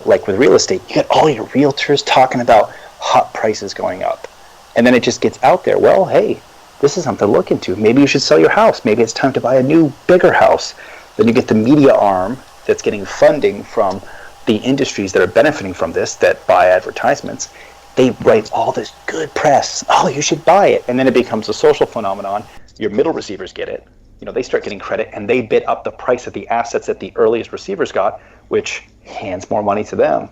like with real estate. You got all your realtors talking about hot prices going up. And then it just gets out there. Well, hey, this is something to look into. Maybe you should sell your house. Maybe it's time to buy a new, bigger house. Then you get the media arm that's getting funding from the industries that are benefiting from this, that buy advertisements. They write all this good press. Oh, you should buy it. And then it becomes a social phenomenon. Your middle receivers get it. They start getting credit, and they bid up the price of the assets that the earliest receivers got, which hands more money to them.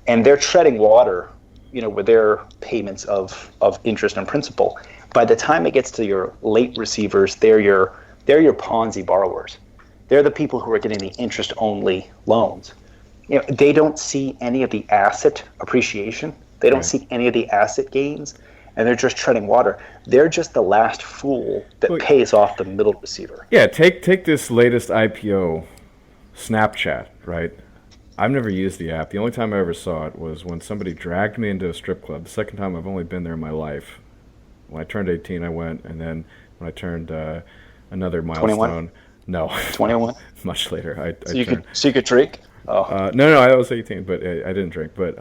And they're treading water, with their payments of interest and principal. By the time it gets to your late receivers, they're your Ponzi borrowers. They're the people who are getting the interest-only loans. They don't see any of the asset appreciation. They don't see any of the asset gains, and they're just treading water. They're just the last fool that pays off the middle receiver. Yeah, take this latest IPO, Snapchat, right? I've never used the app. The only time I ever saw it was when somebody dragged me into a strip club. The second time I've only been there in my life. When I turned 18, I went, and then when I turned another milestone. 21? No. 21? Much later. So you could drink? Oh. No, I was 18, but I didn't drink. But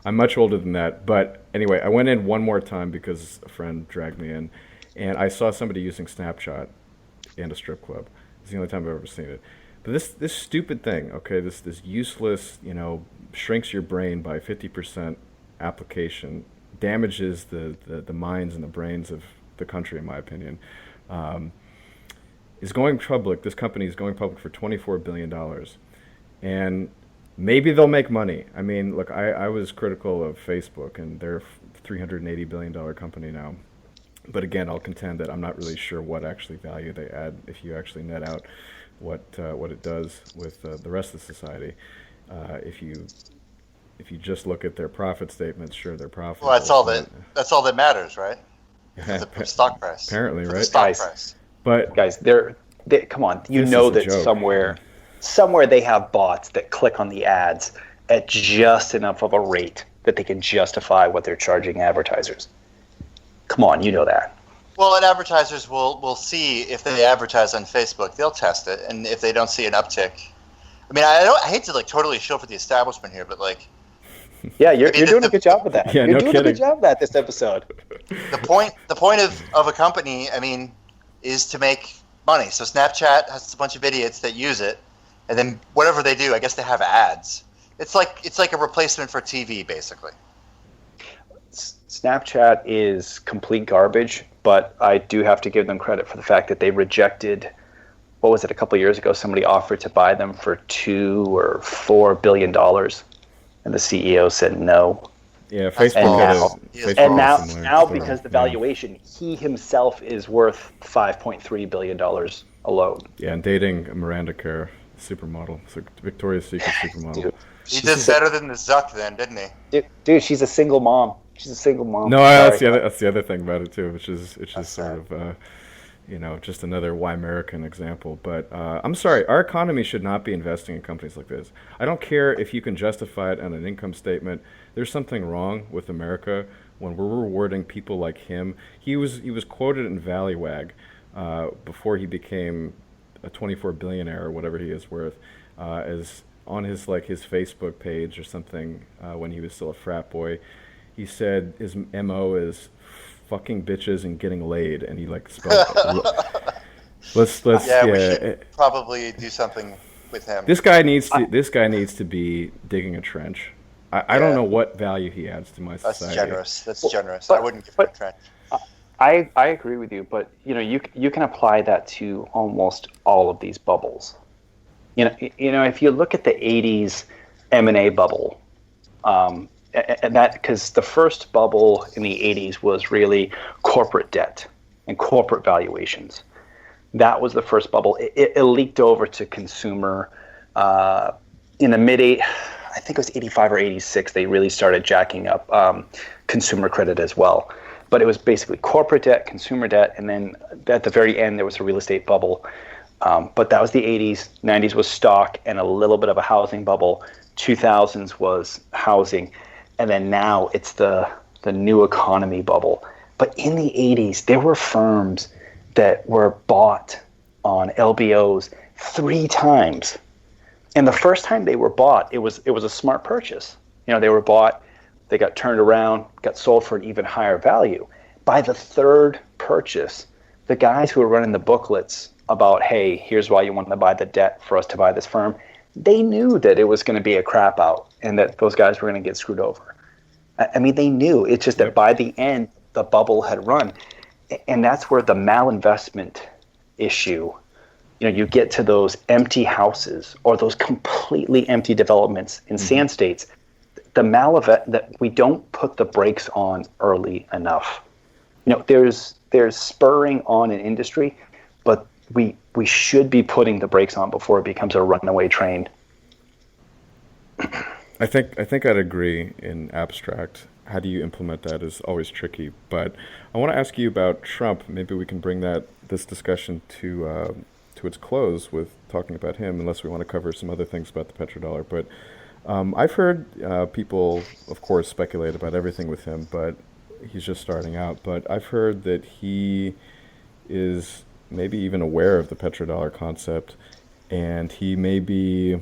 I'm much older than that. But anyway, I went in one more time because a friend dragged me in, and I saw somebody using Snapchat in a strip club. It's the only time I've ever seen it. But this stupid thing, okay, this useless, shrinks your brain by 50% application, damages the minds and the brains of the country, in my opinion, is going public. This company is going public for $24 billion. And maybe they'll make money. I mean, look, I was critical of Facebook, and they're a $380 billion company now. But again, I'll contend that I'm not really sure what actually value they add if you actually net out what it does with the rest of society. If you just look at their profit statements, sure, they're profitable. Well, that's all that matters, right? The stock price. Apparently, right? The stock price. But guys, they come on. You know that somewhere they have bots that click on the ads at just enough of a rate that they can justify what they're charging advertisers. Come on, you know that. Well, and advertisers will see if they advertise on Facebook, they'll test it, and if they don't see an uptick. I mean, I hate to totally show for the establishment here, but yeah, you're doing a good job with that. Yeah, you're no doing kidding. a good job of that this episode. The point of a company, I mean, is to make money. So Snapchat has a bunch of idiots that use it, and then whatever they do, I guess they have ads. It's like a replacement for TV, basically. Snapchat is complete garbage, but I do have to give them credit for the fact that they rejected, what was it, a couple of years ago, somebody offered to buy them for $2 or $4 billion, and the CEO said no. Yeah, Facebook now because the valuation, he himself is worth $5.3 billion alone. Yeah, and dating a Miranda Kerr supermodel, so Victoria's Secret supermodel. Dude, he did better than the Zuck then, didn't he? Dude, she's a single mom. She's a single mom. No, that's the other thing about it too, which is sort of just another why American example. But I'm sorry, our economy should not be investing in companies like this. I don't care if you can justify it on an income statement. There's something wrong with America when we're rewarding people like him. He was quoted in Valleywag before he became a 24 billionaire or whatever he is worth, as on his Facebook page or something when he was still a frat boy. He said his MO is fucking bitches and getting laid, and he spelled it. We should probably do something with him. This guy needs to be digging a trench. I don't know what value he adds to my society. That's generous. I wouldn't give him a trench. I agree with you, but you can apply that to almost all of these bubbles. If you look at the '80s M&A bubble, and that because the first bubble in the '80s was really corporate debt and corporate valuations. That was the first bubble. It leaked over to consumer in the I think it was '85 or '86. They really started jacking up consumer credit as well. But it was basically corporate debt, consumer debt, and then at the very end there was a real estate bubble. But that was the '80s. '90s was stock and a little bit of a housing bubble. 2000s was housing, and then now it's the new economy bubble. But in the '80s, there were firms that were bought on LBOs 3 times, and the first time they were bought, it was a smart purchase. They were bought. They got turned around, got sold for an even higher value. By the third purchase, the guys who were running the booklets about, hey, here's why you want to buy the debt for us to buy this firm, they knew that it was going to be a crap out and that those guys were going to get screwed over. I mean, they knew. It's just that by the end, the bubble had run. And that's where the malinvestment issue, you get to those empty houses or those completely empty developments in sand states. The that we don't put the brakes on early enough. There's spurring on an industry, but we should be putting the brakes on before it becomes a runaway train. I think I'd agree in abstract. How do you implement that is always tricky. But I want to ask you about Trump. Maybe we can bring this discussion to its close with talking about him, unless we want to cover some other things about the petrodollar. But I've heard people, of course, speculate about everything with him, but he's just starting out. But I've heard that he is maybe even aware of the petrodollar concept, and he may be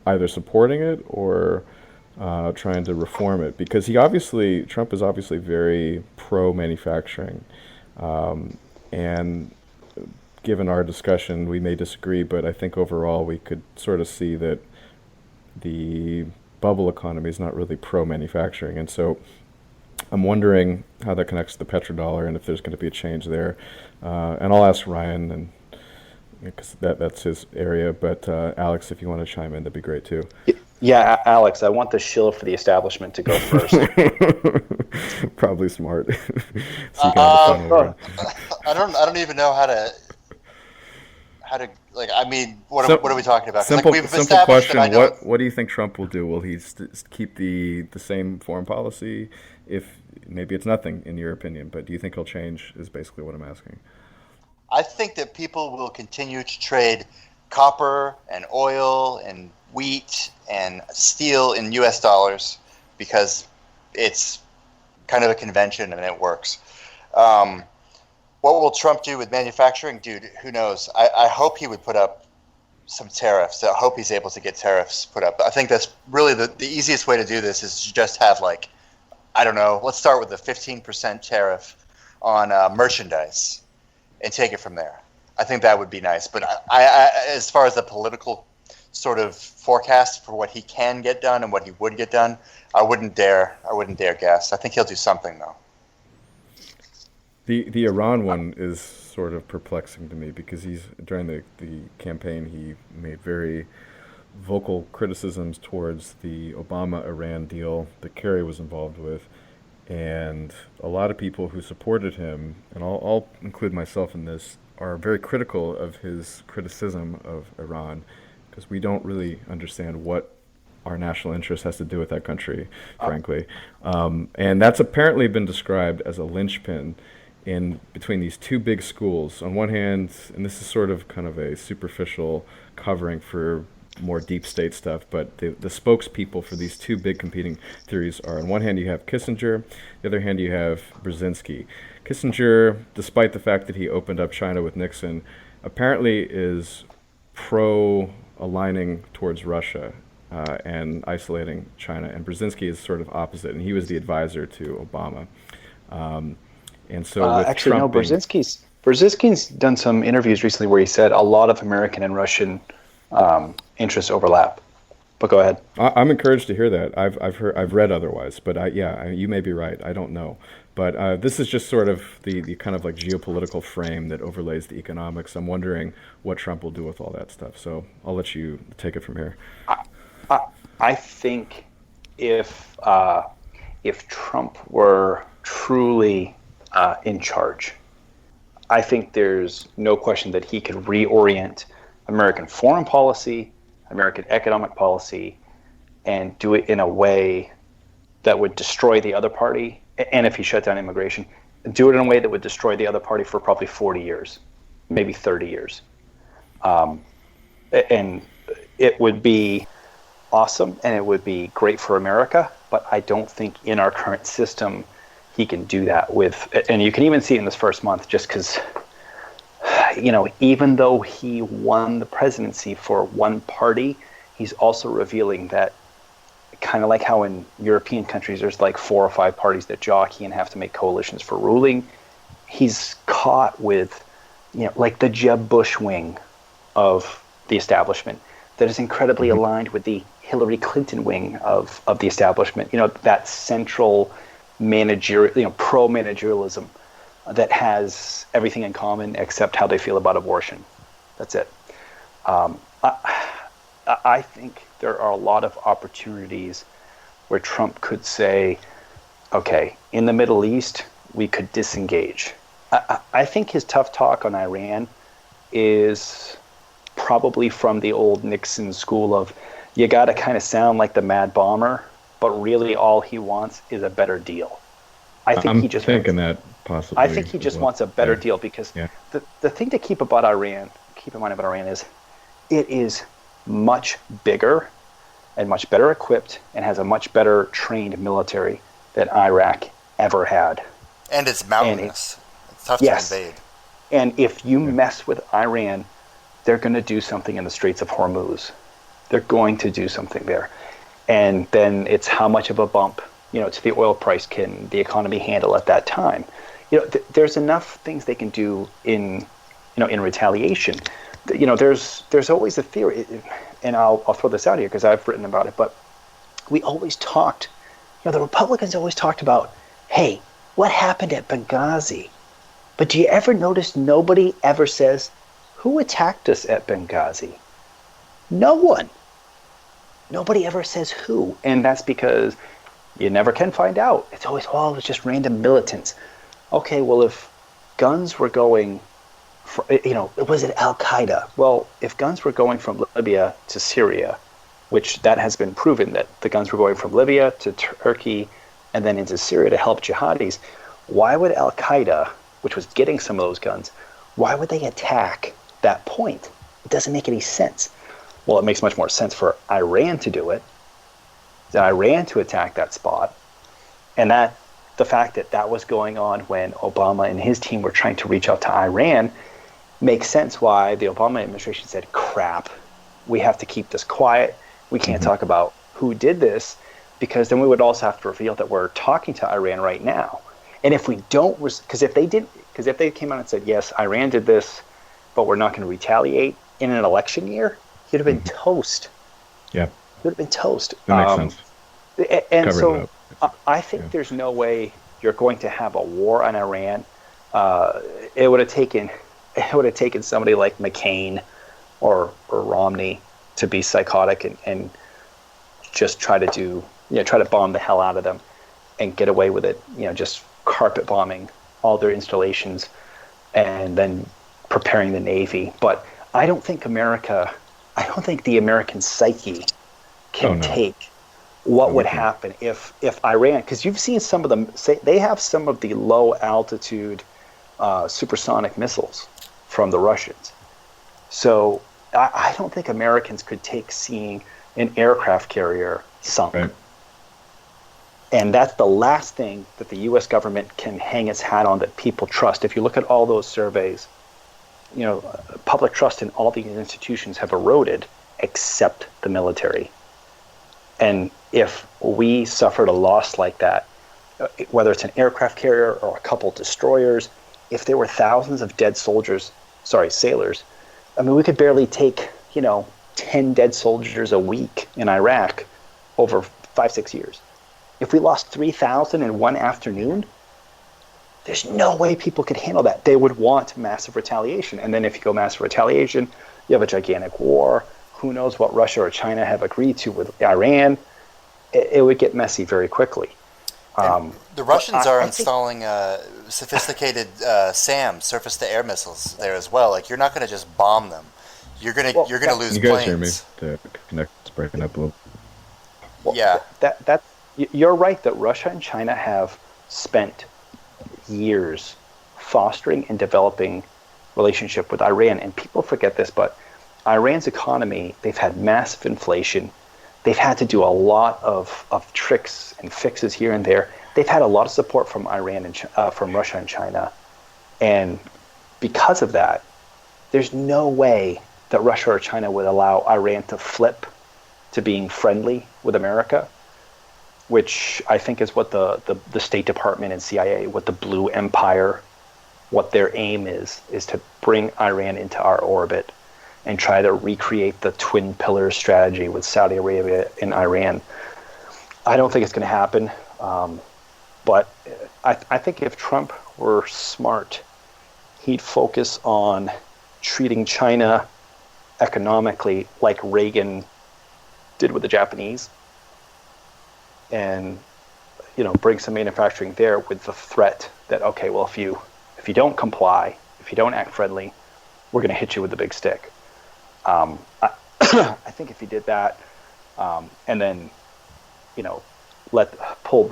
either supporting it or trying to reform it, because Trump is obviously very pro-manufacturing, and given our discussion, we may disagree, but I think overall we could sort of see that the bubble economy is not really pro-manufacturing, and so I'm wondering how that connects to the petrodollar and if there's going to be a change there. And I'll ask Ryan, and because that's his area, but Alex, if you want to chime in, that'd be great too. Yeah, Alex, I want the shill for the establishment to go first. Probably smart. So you can have the final word. I don't even know how to like. I mean, what are we talking about? Simple question. That What do you think Trump will do? Will he keep the same foreign policy? If maybe it's nothing in your opinion, but do you think he'll change? Is basically what I'm asking. I think that people will continue to trade copper and oil and wheat and steel in U.S. dollars because it's kind of a convention and it works. What will Trump do with manufacturing? Dude, who knows? I hope he would put up some tariffs. I hope he's able to get tariffs put up. I think that's really the easiest way to do this is to just have, like, I don't know, let's start with a 15% tariff on merchandise and take it from there. I think that would be nice. But I as far as the political sort of forecast for what he can get done and what he would get done, I wouldn't dare guess. I think he'll do something, though. The Iran one is sort of perplexing to me because during the campaign he made very vocal criticisms towards the Obama-Iran deal that Kerry was involved with, and a lot of people who supported him, and I'll include myself in this, are very critical of his criticism of Iran because we don't really understand what our national interest has to do with that country, frankly. And that's apparently been described as a linchpin in between these two big schools. On one hand, and this is sort of kind of a superficial covering for more deep state stuff, but the spokespeople for these two big competing theories are, on one hand you have Kissinger, the other hand you have Brzezinski. Kissinger, despite the fact that he opened up China with Nixon, apparently is pro-aligning towards Russia and isolating China, and Brzezinski is sort of opposite, and he was the advisor to Obama. And so with actually, Trump no, Brzezinski's done some interviews recently where he said a lot of American and Russian interests overlap. But go ahead. I'm encouraged to hear that. I've read otherwise, but you may be right. I don't know. But this is just sort of the kind of like geopolitical frame that overlays the economics. I'm wondering what Trump will do with all that stuff. So I'll let you take it from here. I think if Trump were truly in charge, I think there's no question that he could reorient American foreign policy, American economic policy, and do it in a way that would destroy the other party. And if he shut down immigration, do it in a way that would destroy the other party for probably 40 years, maybe 30 years. And it would be awesome and it would be great for America, but I don't think in our current system he can do that with, and you can even see it in this first month just because, even though he won the presidency for one party, he's also revealing that kind of like how in European countries there's like 4 or 5 parties that jockey and have to make coalitions for ruling. He's caught with, like the Jeb Bush wing of the establishment that is incredibly aligned with the Hillary Clinton wing of the establishment. That central managerial, pro-managerialism that has everything in common except how they feel about abortion. That's it. I think there are a lot of opportunities where Trump could say, okay, in the Middle East, we could disengage. I think his tough talk on Iran is probably from the old Nixon school of, you got to kind of sound like the mad bomber, but really all he wants is a better deal. I think I'm he just thinking that possibly. I think he just wants a better deal because the thing to keep in mind about Iran is it is much bigger and much better equipped and has a much better trained military than Iraq ever had. And it's mountainous. It's tough to invade. And if you mess with Iran, they're going to do something in the Straits of Hormuz. They're going to do something there. And then it's how much of a bump, to the oil price can the economy handle at that time. There's enough things they can do in retaliation. There's always a theory, and I'll throw this out here because I've written about it, but we always talked, the Republicans always talked about, hey, what happened at Benghazi? But do you ever notice nobody ever says, who attacked us at Benghazi? No one. Nobody ever says who. And that's because you never can find out. It's always, it was just random militants. Okay, well, if guns were going, was it Al-Qaeda? Well, if guns were going from Libya to Syria, which that has been proven that the guns were going from Libya to Turkey and then into Syria to help jihadis, why would Al-Qaeda, which was getting some of those guns, why would they attack that point? It doesn't make any sense. Well, it makes much more sense for Iran to do it, than Iran to attack that spot. And that the fact that that was going on when Obama and his team were trying to reach out to Iran makes sense why the Obama administration said, crap, we have to keep this quiet. We can't talk about who did this, because then we would also have to reveal that we're talking to Iran right now. And if we don't, because if they came out and said, yes, Iran did this, but we're not going to retaliate in an election year, you'd have been toast. Yeah. You'd have been toast. That makes sense. And Cover so it up. I think there's no way you're going to have a war on Iran. It would have taken somebody like McCain or Romney to be psychotic and just try to bomb the hell out of them and get away with it, just carpet bombing all their installations and then preparing the Navy. But I don't think the American psyche can take what would happen if Iran, because you've seen some of them say they have some of the low altitude supersonic missiles from the Russians. So I don't think Americans could take seeing an aircraft carrier sunk. Right. And that's the last thing that the U.S. government can hang its hat on that people trust. If you look at all those surveys, public trust in all these institutions have eroded except the military. And if we suffered a loss like that, whether it's an aircraft carrier or a couple destroyers, if there were thousands of dead sailors, we could barely take, 10 dead soldiers a week in Iraq over 5-6 years. If we lost 3,000 in one afternoon, there's no way people could handle that. They would want massive retaliation. And then if you go massive retaliation, you have a gigantic war. Who knows what Russia or China have agreed to with Iran. It would get messy very quickly. The Russians are installing sophisticated SAM, surface-to-air missiles there as well. Like, you're not going to just bomb them. You're going to lose planes. You guys hear me? The connection's breaking up a little. Well, yeah. You're right that Russia and China have spent years fostering and developing relationship with Iran, and people forget this, but Iran's economy, they've had massive inflation. They've had to do a lot of tricks and fixes here and there. They've had a lot of support from Iran and from Russia and China, and because of that, there's no way that Russia or China would allow Iran to flip to being friendly with America, which I think is what the State Department and CIA, what the Blue Empire, what their aim is to bring Iran into our orbit and try to recreate the twin pillar strategy with Saudi Arabia and Iran. I don't think it's going to happen, but I think if Trump were smart, he'd focus on treating China economically like Reagan did with the Japanese, and bring some manufacturing there with the threat that, okay, well, if you don't comply, if you don't act friendly, we're going to hit you with the big stick. I think if he did that, and then pull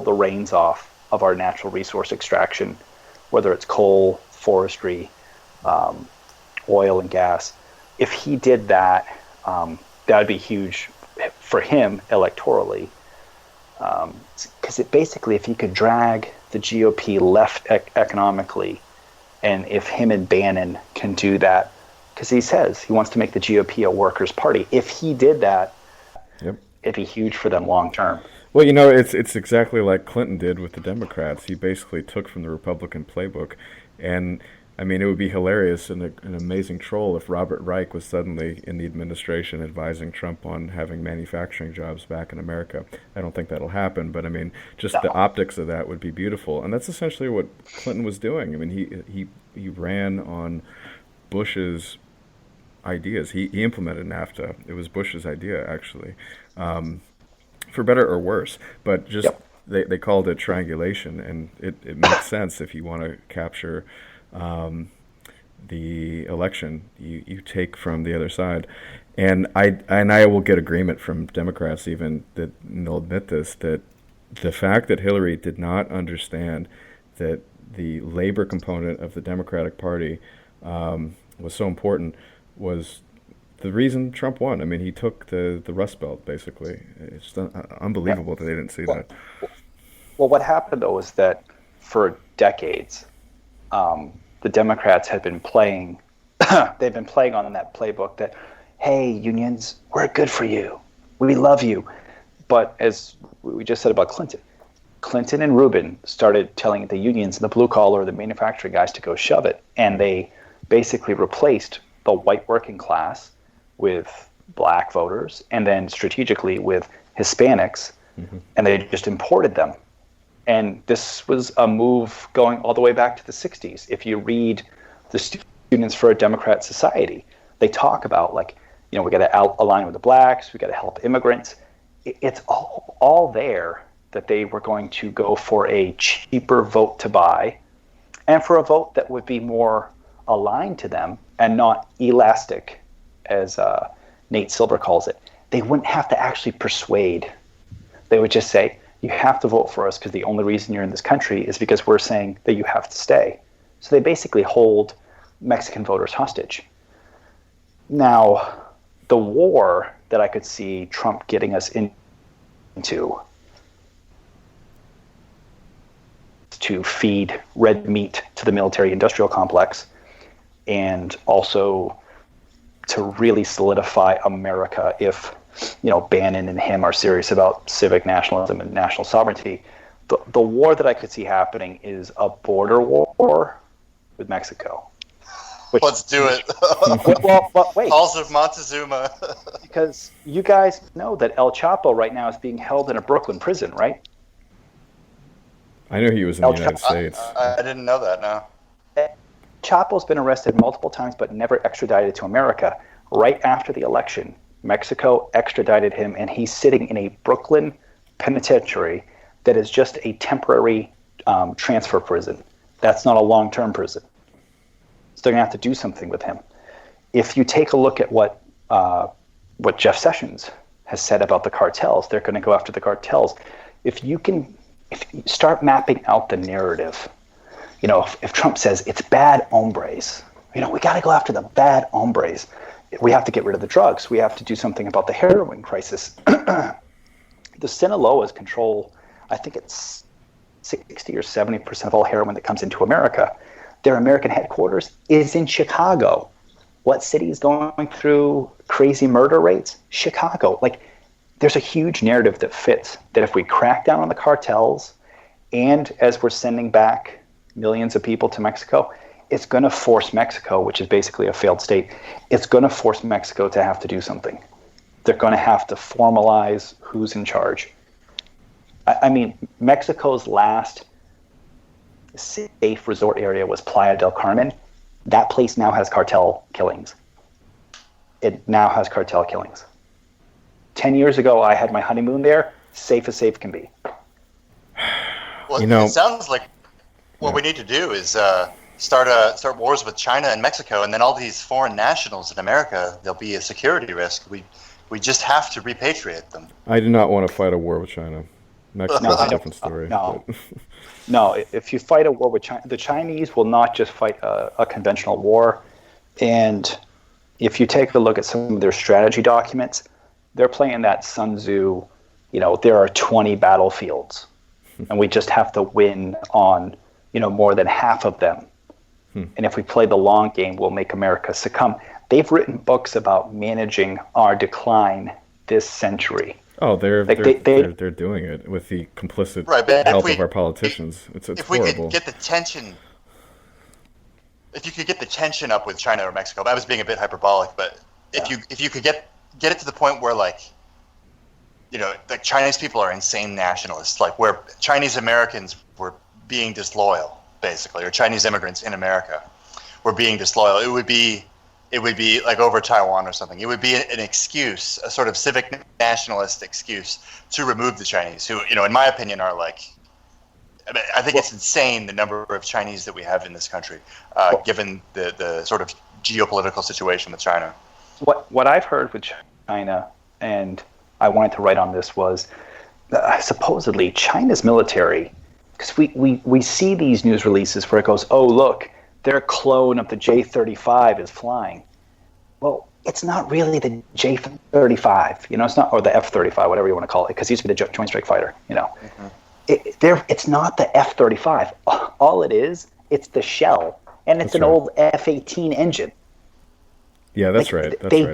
the reins off of our natural resource extraction, whether it's coal, forestry, oil and gas, if he did that, that would be huge for him electorally. Because basically, if he could drag the GOP left economically, and if him and Bannon can do that, because he says he wants to make the GOP a workers' party. If he did that, it'd be huge for them long term. Well, you know, it's exactly like Clinton did with the Democrats. He basically took from the Republican playbook, and I mean, it would be hilarious and an amazing troll if Robert Reich was suddenly in the administration advising Trump on having manufacturing jobs back in America. I don't think that'll happen, but I mean, just the optics of that would be beautiful, and that's essentially what Clinton was doing. I mean, he ran on Bush's ideas. He implemented NAFTA. It was Bush's idea, actually. For better or worse, but just they called it triangulation, and it makes sense if you want to capture the election. You take from the other side, and I will get agreement from Democrats even that they'll admit this, that the fact that Hillary did not understand that the labor component of the Democratic Party was so important was the reason Trump won. I mean, he took the Rust Belt, basically. It's unbelievable that they didn't see that. Well, what happened, though, is that for decades, the Democrats had been playing, they've been playing on that playbook that, hey, unions, we're good for you. We love you. But as we just said about Clinton and Rubin started telling the unions, the blue collar, the manufacturing guys to go shove it. And they basically replaced the white working class with black voters, and then strategically with Hispanics, and they just imported them. And this was a move going all the way back to the 60s. If you read the Students for a Democrat Society, they talk about, like, you know, we got to align with the blacks, we got to help immigrants. It's all there that they were going to go for a cheaper vote to buy, and for a vote that would be more aligned to them and not elastic, as Nate Silver calls it. They wouldn't have to actually persuade. They would just say, you have to vote for us because the only reason you're in this country is because we're saying that you have to stay. So they basically hold Mexican voters hostage. Now, the war that I could see Trump getting us into to feed red meat to the military-industrial complex, and also to really solidify America if, you know, Bannon and him are serious about civic nationalism and national sovereignty. The war that I could see happening is a border war with Mexico. Let's do it. But wait. Halls of Montezuma. Because you guys know that El Chapo right now is being held in a Brooklyn prison, right? I know he was in the United States. I didn't know that, no. Chapo's been arrested multiple times but never extradited to America. Right after the election, Mexico extradited him, and he's sitting in a Brooklyn penitentiary that is just a temporary transfer prison. That's not a long-term prison. So they're going to have to do something with him. If you take a look at what Jeff Sessions has said about the cartels, they're going to go after the cartels. If you start mapping out the narrative, you know, if Trump says it's bad hombres, you know, we got to go after the bad hombres. We have to get rid of the drugs. We have to do something about the heroin crisis. The Sinaloas control, I think it's 60 or 70% of all heroin that comes into America. Their American headquarters is in Chicago. What city is going through crazy murder rates? Chicago. Like, there's a huge narrative that fits, that if we crack down on the cartels, and as we're sending back millions of people to Mexico, it's going to force Mexico, which is basically a failed state, it's going to force Mexico to have to do something. They're going to have to formalize who's in charge. I mean, Mexico's last safe resort area was Playa del Carmen. That place now has cartel killings. It now has cartel killings. 10 years ago, I had my honeymoon there. Safe as safe can be. Well, it sounds like what we need to do is start wars with China and Mexico, and then all these foreign nationals in America, they'll be a security risk. We just have to repatriate them. I do not want to fight a war with China. Mexico's a different story. No, if you fight a war with China, the Chinese will not just fight a conventional war. And if you take a look at some of their strategy documents, they're playing that Sun Tzu, you know, there are 20 battlefields, and we just have to win on, you know, more than half of them. And if we play the long game, we'll make America succumb. They've written books about managing our decline this century. Oh, Like they're doing it with the complicit Right, but help of our politicians. It's if we horrible. could get the tension, if you could get the tension up with China or Mexico, I was being a bit hyperbolic, but if you could get it to the point where, like, you know, like, Chinese people are insane nationalists, like where Chinese Americans were being disloyal, basically, or Chinese immigrants in America were being disloyal, it would be like over Taiwan or something. It would be an excuse, a sort of civic nationalist excuse to remove the Chinese, who, you know, in my opinion, are like, I think it's insane the number of Chinese that we have in this country, given the sort of geopolitical situation with China. What I've heard with China, and I wanted to write on this, was supposedly China's military, because we see these news releases where it goes, oh, look, their clone of the J-35 is flying. Well, it's not really the J-35, you know, it's not, or the F-35, whatever you want to call it, because it used to be the Joint Strike Fighter, you know. Mm-hmm. It's not the F-35. All it is, it's the shell, and it's an old F-18 engine. Yeah, that's right. They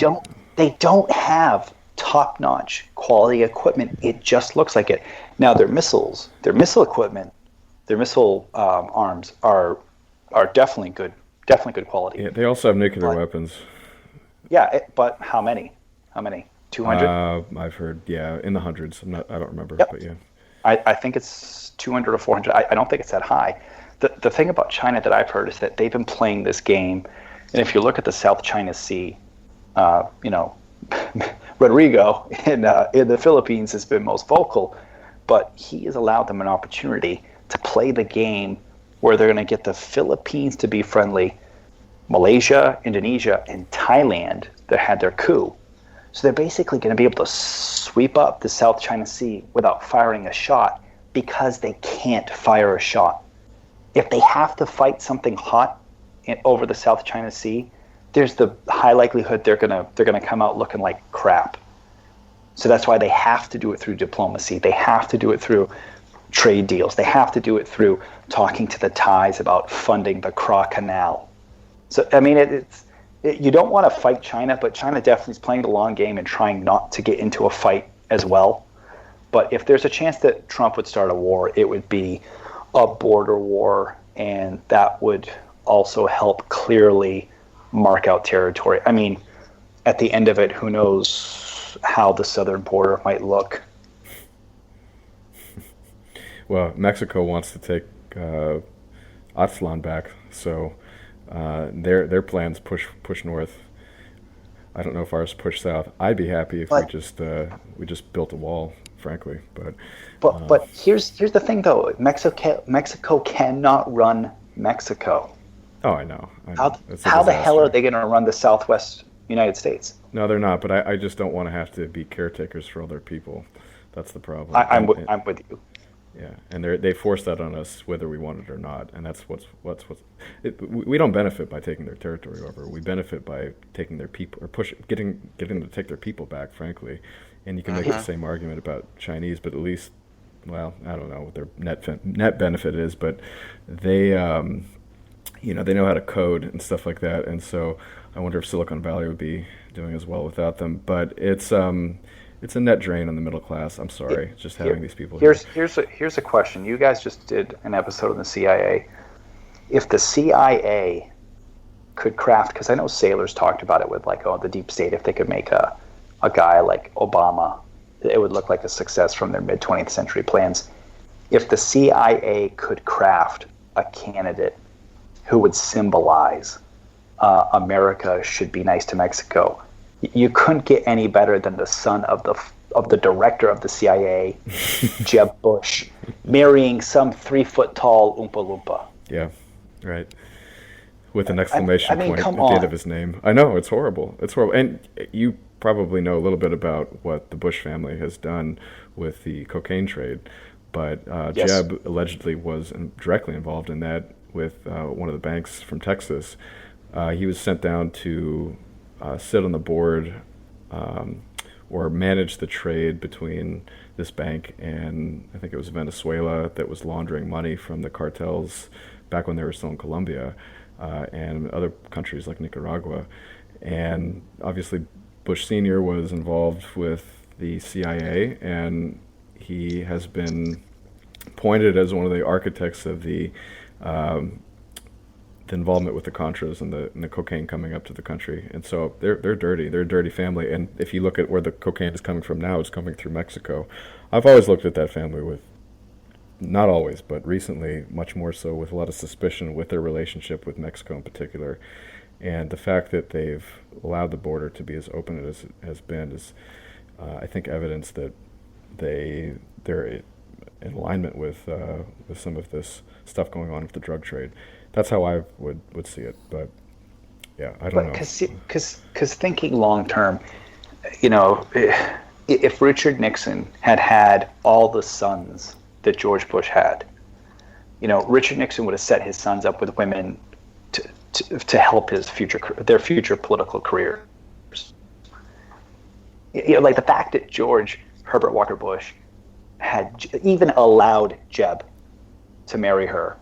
don't have top-notch quality equipment. It just looks like it. Now their missile equipment, their missile arms are definitely good quality. Yeah, they also have nuclear weapons. Yeah, but how many? 200? I've heard, yeah, in the hundreds. I don't remember, but yeah. I think it's 200 or 400. I don't think it's that high. The thing about China that I've heard is that they've been playing this game, and if you look at the South China Sea, you know, Rodrigo in the Philippines has been most vocal, but he has allowed them an opportunity to play the game where they're going to get the Philippines to be friendly, Malaysia, Indonesia, and Thailand that had their coup. So they're basically going to be able to sweep up the South China Sea without firing a shot because they can't fire a shot. If they have to fight something hot over the South China Sea, there's the high likelihood they're gonna come out looking like crap. So that's why they have to do it through diplomacy. They have to do it through trade deals. They have to do it through talking to the Thais about funding the Kra Canal. So I mean, you don't want to fight China, but China definitely is playing the long game and trying not to get into a fight as well. But if there's a chance that Trump would start a war, it would be a border war, and that would also help clearly mark out territory. I mean, at the end of it, who knows how the southern border might look. Well, Mexico wants to take Aztlan back, so their plans push north. I don't know if ours push south. I'd be happy if we just built a wall, frankly. But here's the thing, though. Mexico cannot run Mexico. Oh, I know. How the hell are they going to run the Southwest United States? No, they're not. But I just don't want to have to be caretakers for other people. That's the problem. I'm with you. Yeah, and they force that on us whether we want it or not, and that's what's. We don't benefit by taking their territory over. We benefit by taking their people, or getting them to take their people back. Frankly, and you can make the same argument about Chinese, but at least, well, I don't know what their net benefit is, but they, they know how to code and stuff like that, and so I wonder if Silicon Valley would be doing as well without them. But it's a net drain on the middle class. I'm sorry, just having these people here. Here's a question. You guys just did an episode on the CIA. If the CIA could craft, because I know sailors talked about it with the deep state, if they could make a guy like Obama, it would look like a success from their mid-20th century plans. If the CIA could craft a candidate who would symbolize America should be nice to Mexico, you couldn't get any better than the son of the director of the CIA, Jeb Bush, marrying some 3-foot-tall Oompa Loompa. Yeah, right. With an exclamation point at the on. end of his name. I know, it's horrible. It's horrible. And you probably know a little bit about what the Bush family has done with the cocaine trade. But Yes. Jeb allegedly was directly involved in that with one of the banks from Texas. He was sent down to sit on the board or manage the trade between this bank and I think it was Venezuela that was laundering money from the cartels back when they were still in Colombia and other countries like Nicaragua. And obviously Bush Sr. was involved with the CIA, and he has been pointed as one of the architects of the involvement with the Contras and the cocaine coming up to the country. And so they're dirty. They're a dirty family. And if you look at where the cocaine is coming from now, it's coming through Mexico. I've always looked at that family with, not always, but recently much more so, with a lot of suspicion with their relationship with Mexico in particular. And the fact that they've allowed the border to be as open as it has been is, I think, evidence that they're in alignment with some of this stuff going on with the drug trade. That's how I would see it, but yeah, I don't know. Because thinking long term, if Richard Nixon had all the sons that George Bush had, Richard Nixon would have set his sons up with women to help their future political careers. Like the fact that George Herbert Walker Bush had even allowed Jeb to marry her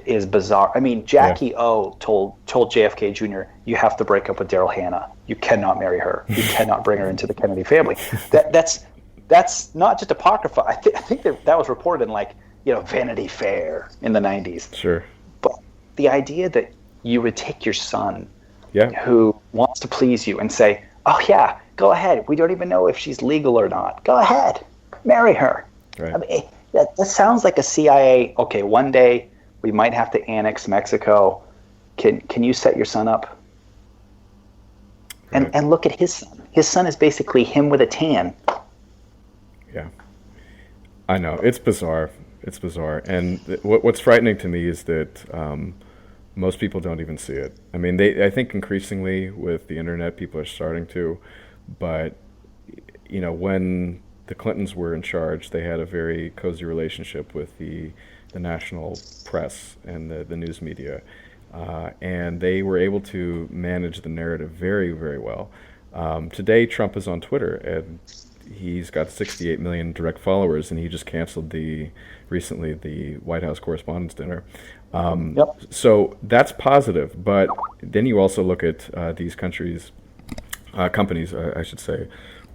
is bizarre. I mean, Jackie O told JFK Jr., you have to break up with Daryl Hannah. You cannot marry her. You cannot bring her into the Kennedy family. That's not just apocrypha. I think that was reported in Vanity Fair in the 90s. Sure. But the idea that you would take your son who wants to please you and say, oh yeah, go ahead. We don't even know if she's legal or not. Go ahead. Marry her. Right. I mean, that sounds like a CIA, okay, one day we might have to annex Mexico. Can you set your son up? Right. And look at his son. His son is basically him with a tan. Yeah. I know. It's bizarre. It's bizarre. And what's frightening to me is that most people don't even see it. I mean, I think increasingly with the internet, people are starting to. But, when the Clintons were in charge, they had a very cozy relationship with the national press and the news media. And they were able to manage the narrative very, very well. Today, Trump is on Twitter, and he's got 68 million direct followers, and he just canceled recently the White House Correspondents' Dinner. So that's positive, but then you also look at these companies, I should say,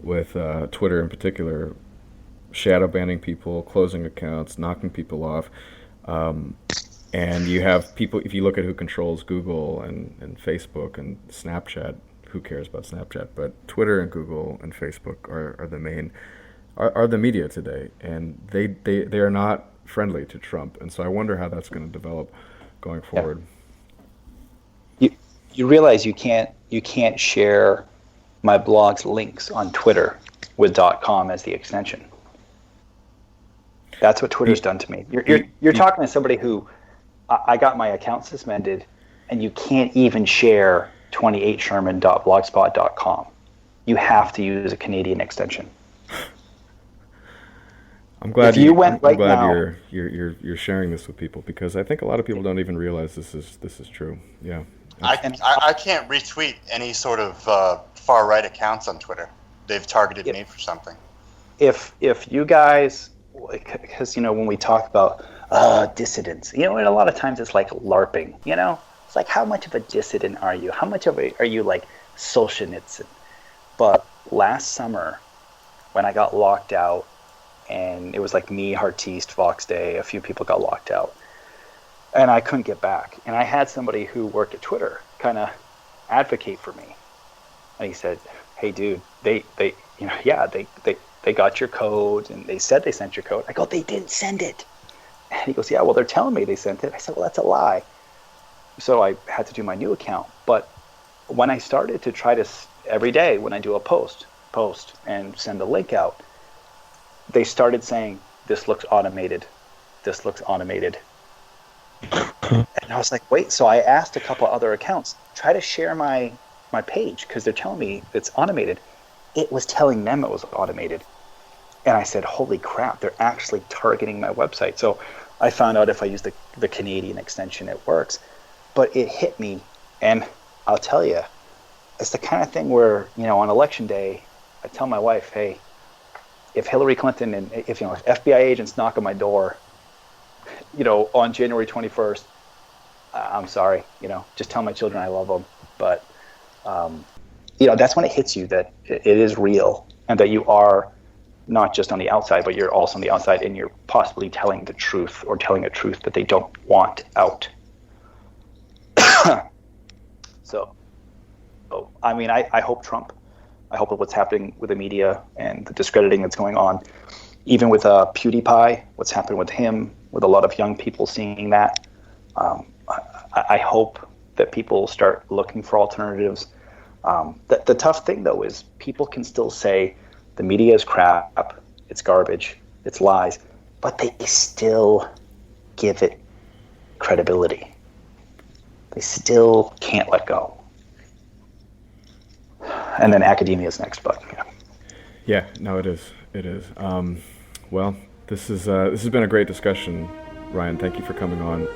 with Twitter in particular, shadow banning people, closing accounts, knocking people off. And you have people, if you look at who controls Google and Facebook and Snapchat, who cares about Snapchat? But Twitter and Google and Facebook are the main, are the media today. And they are not friendly to Trump. And so I wonder how that's going to develop going forward. You realize you can't share my blog's links on Twitter with .com as the extension. That's what Twitter's done to me. You're talking to somebody who I got my account suspended, and you can't even share 28sherman.blogspot.com. You have to use a Canadian extension. I'm glad you're sharing this with people, because I think a lot of people don't even realize this is true. Yeah. I can't retweet any sort of far right accounts on Twitter. They've targeted me for something. If you guys, because when we talk about dissidents, and a lot of times it's like LARPing. It's like, how much of a dissident are you? How much are you like Solzhenitsyn? But last summer, when I got locked out, and it was like me, Hartiste, Vox Day, a few people got locked out, and I couldn't get back. And I had somebody who worked at Twitter kind of advocate for me. And he said, hey, dude, they got your code, and they said they sent your code. I go, they didn't send it. And he goes, yeah, well, they're telling me they sent it. I said, well, that's a lie. So I had to do my new account. But when I started to try to, every day when I do a post and send a link out, they started saying, this looks automated. This looks automated. And I was like, wait. So I asked a couple other accounts, try to share my page, because they're telling me it's automated. It was telling them it was automated. And I said, holy crap, they're actually targeting my website. So I found out if I use the Canadian extension, it works. But it hit me. And I'll tell you, it's the kind of thing where, on election day, I tell my wife, hey, if Hillary Clinton and if FBI agents knock on my door, on January 21st, I'm sorry, just tell my children I love them. But, that's when it hits you that it is real. and that you are not just on the outside, but you're also on the outside, and you're possibly telling the truth or telling a truth that they don't want out. So, I mean, I hope Trump. I hope of what's happening with the media and the discrediting that's going on, even with PewDiePie, what's happened with him, with a lot of young people seeing that. I hope that people start looking for alternatives. The tough thing, though, is people can still say the media is crap, it's garbage, it's lies, but they still give it credibility. They still can't let go. And then academia is next, but yeah. Yeah, no, it is. It is. Well, this has been a great discussion, Ryan. Thank you for coming on.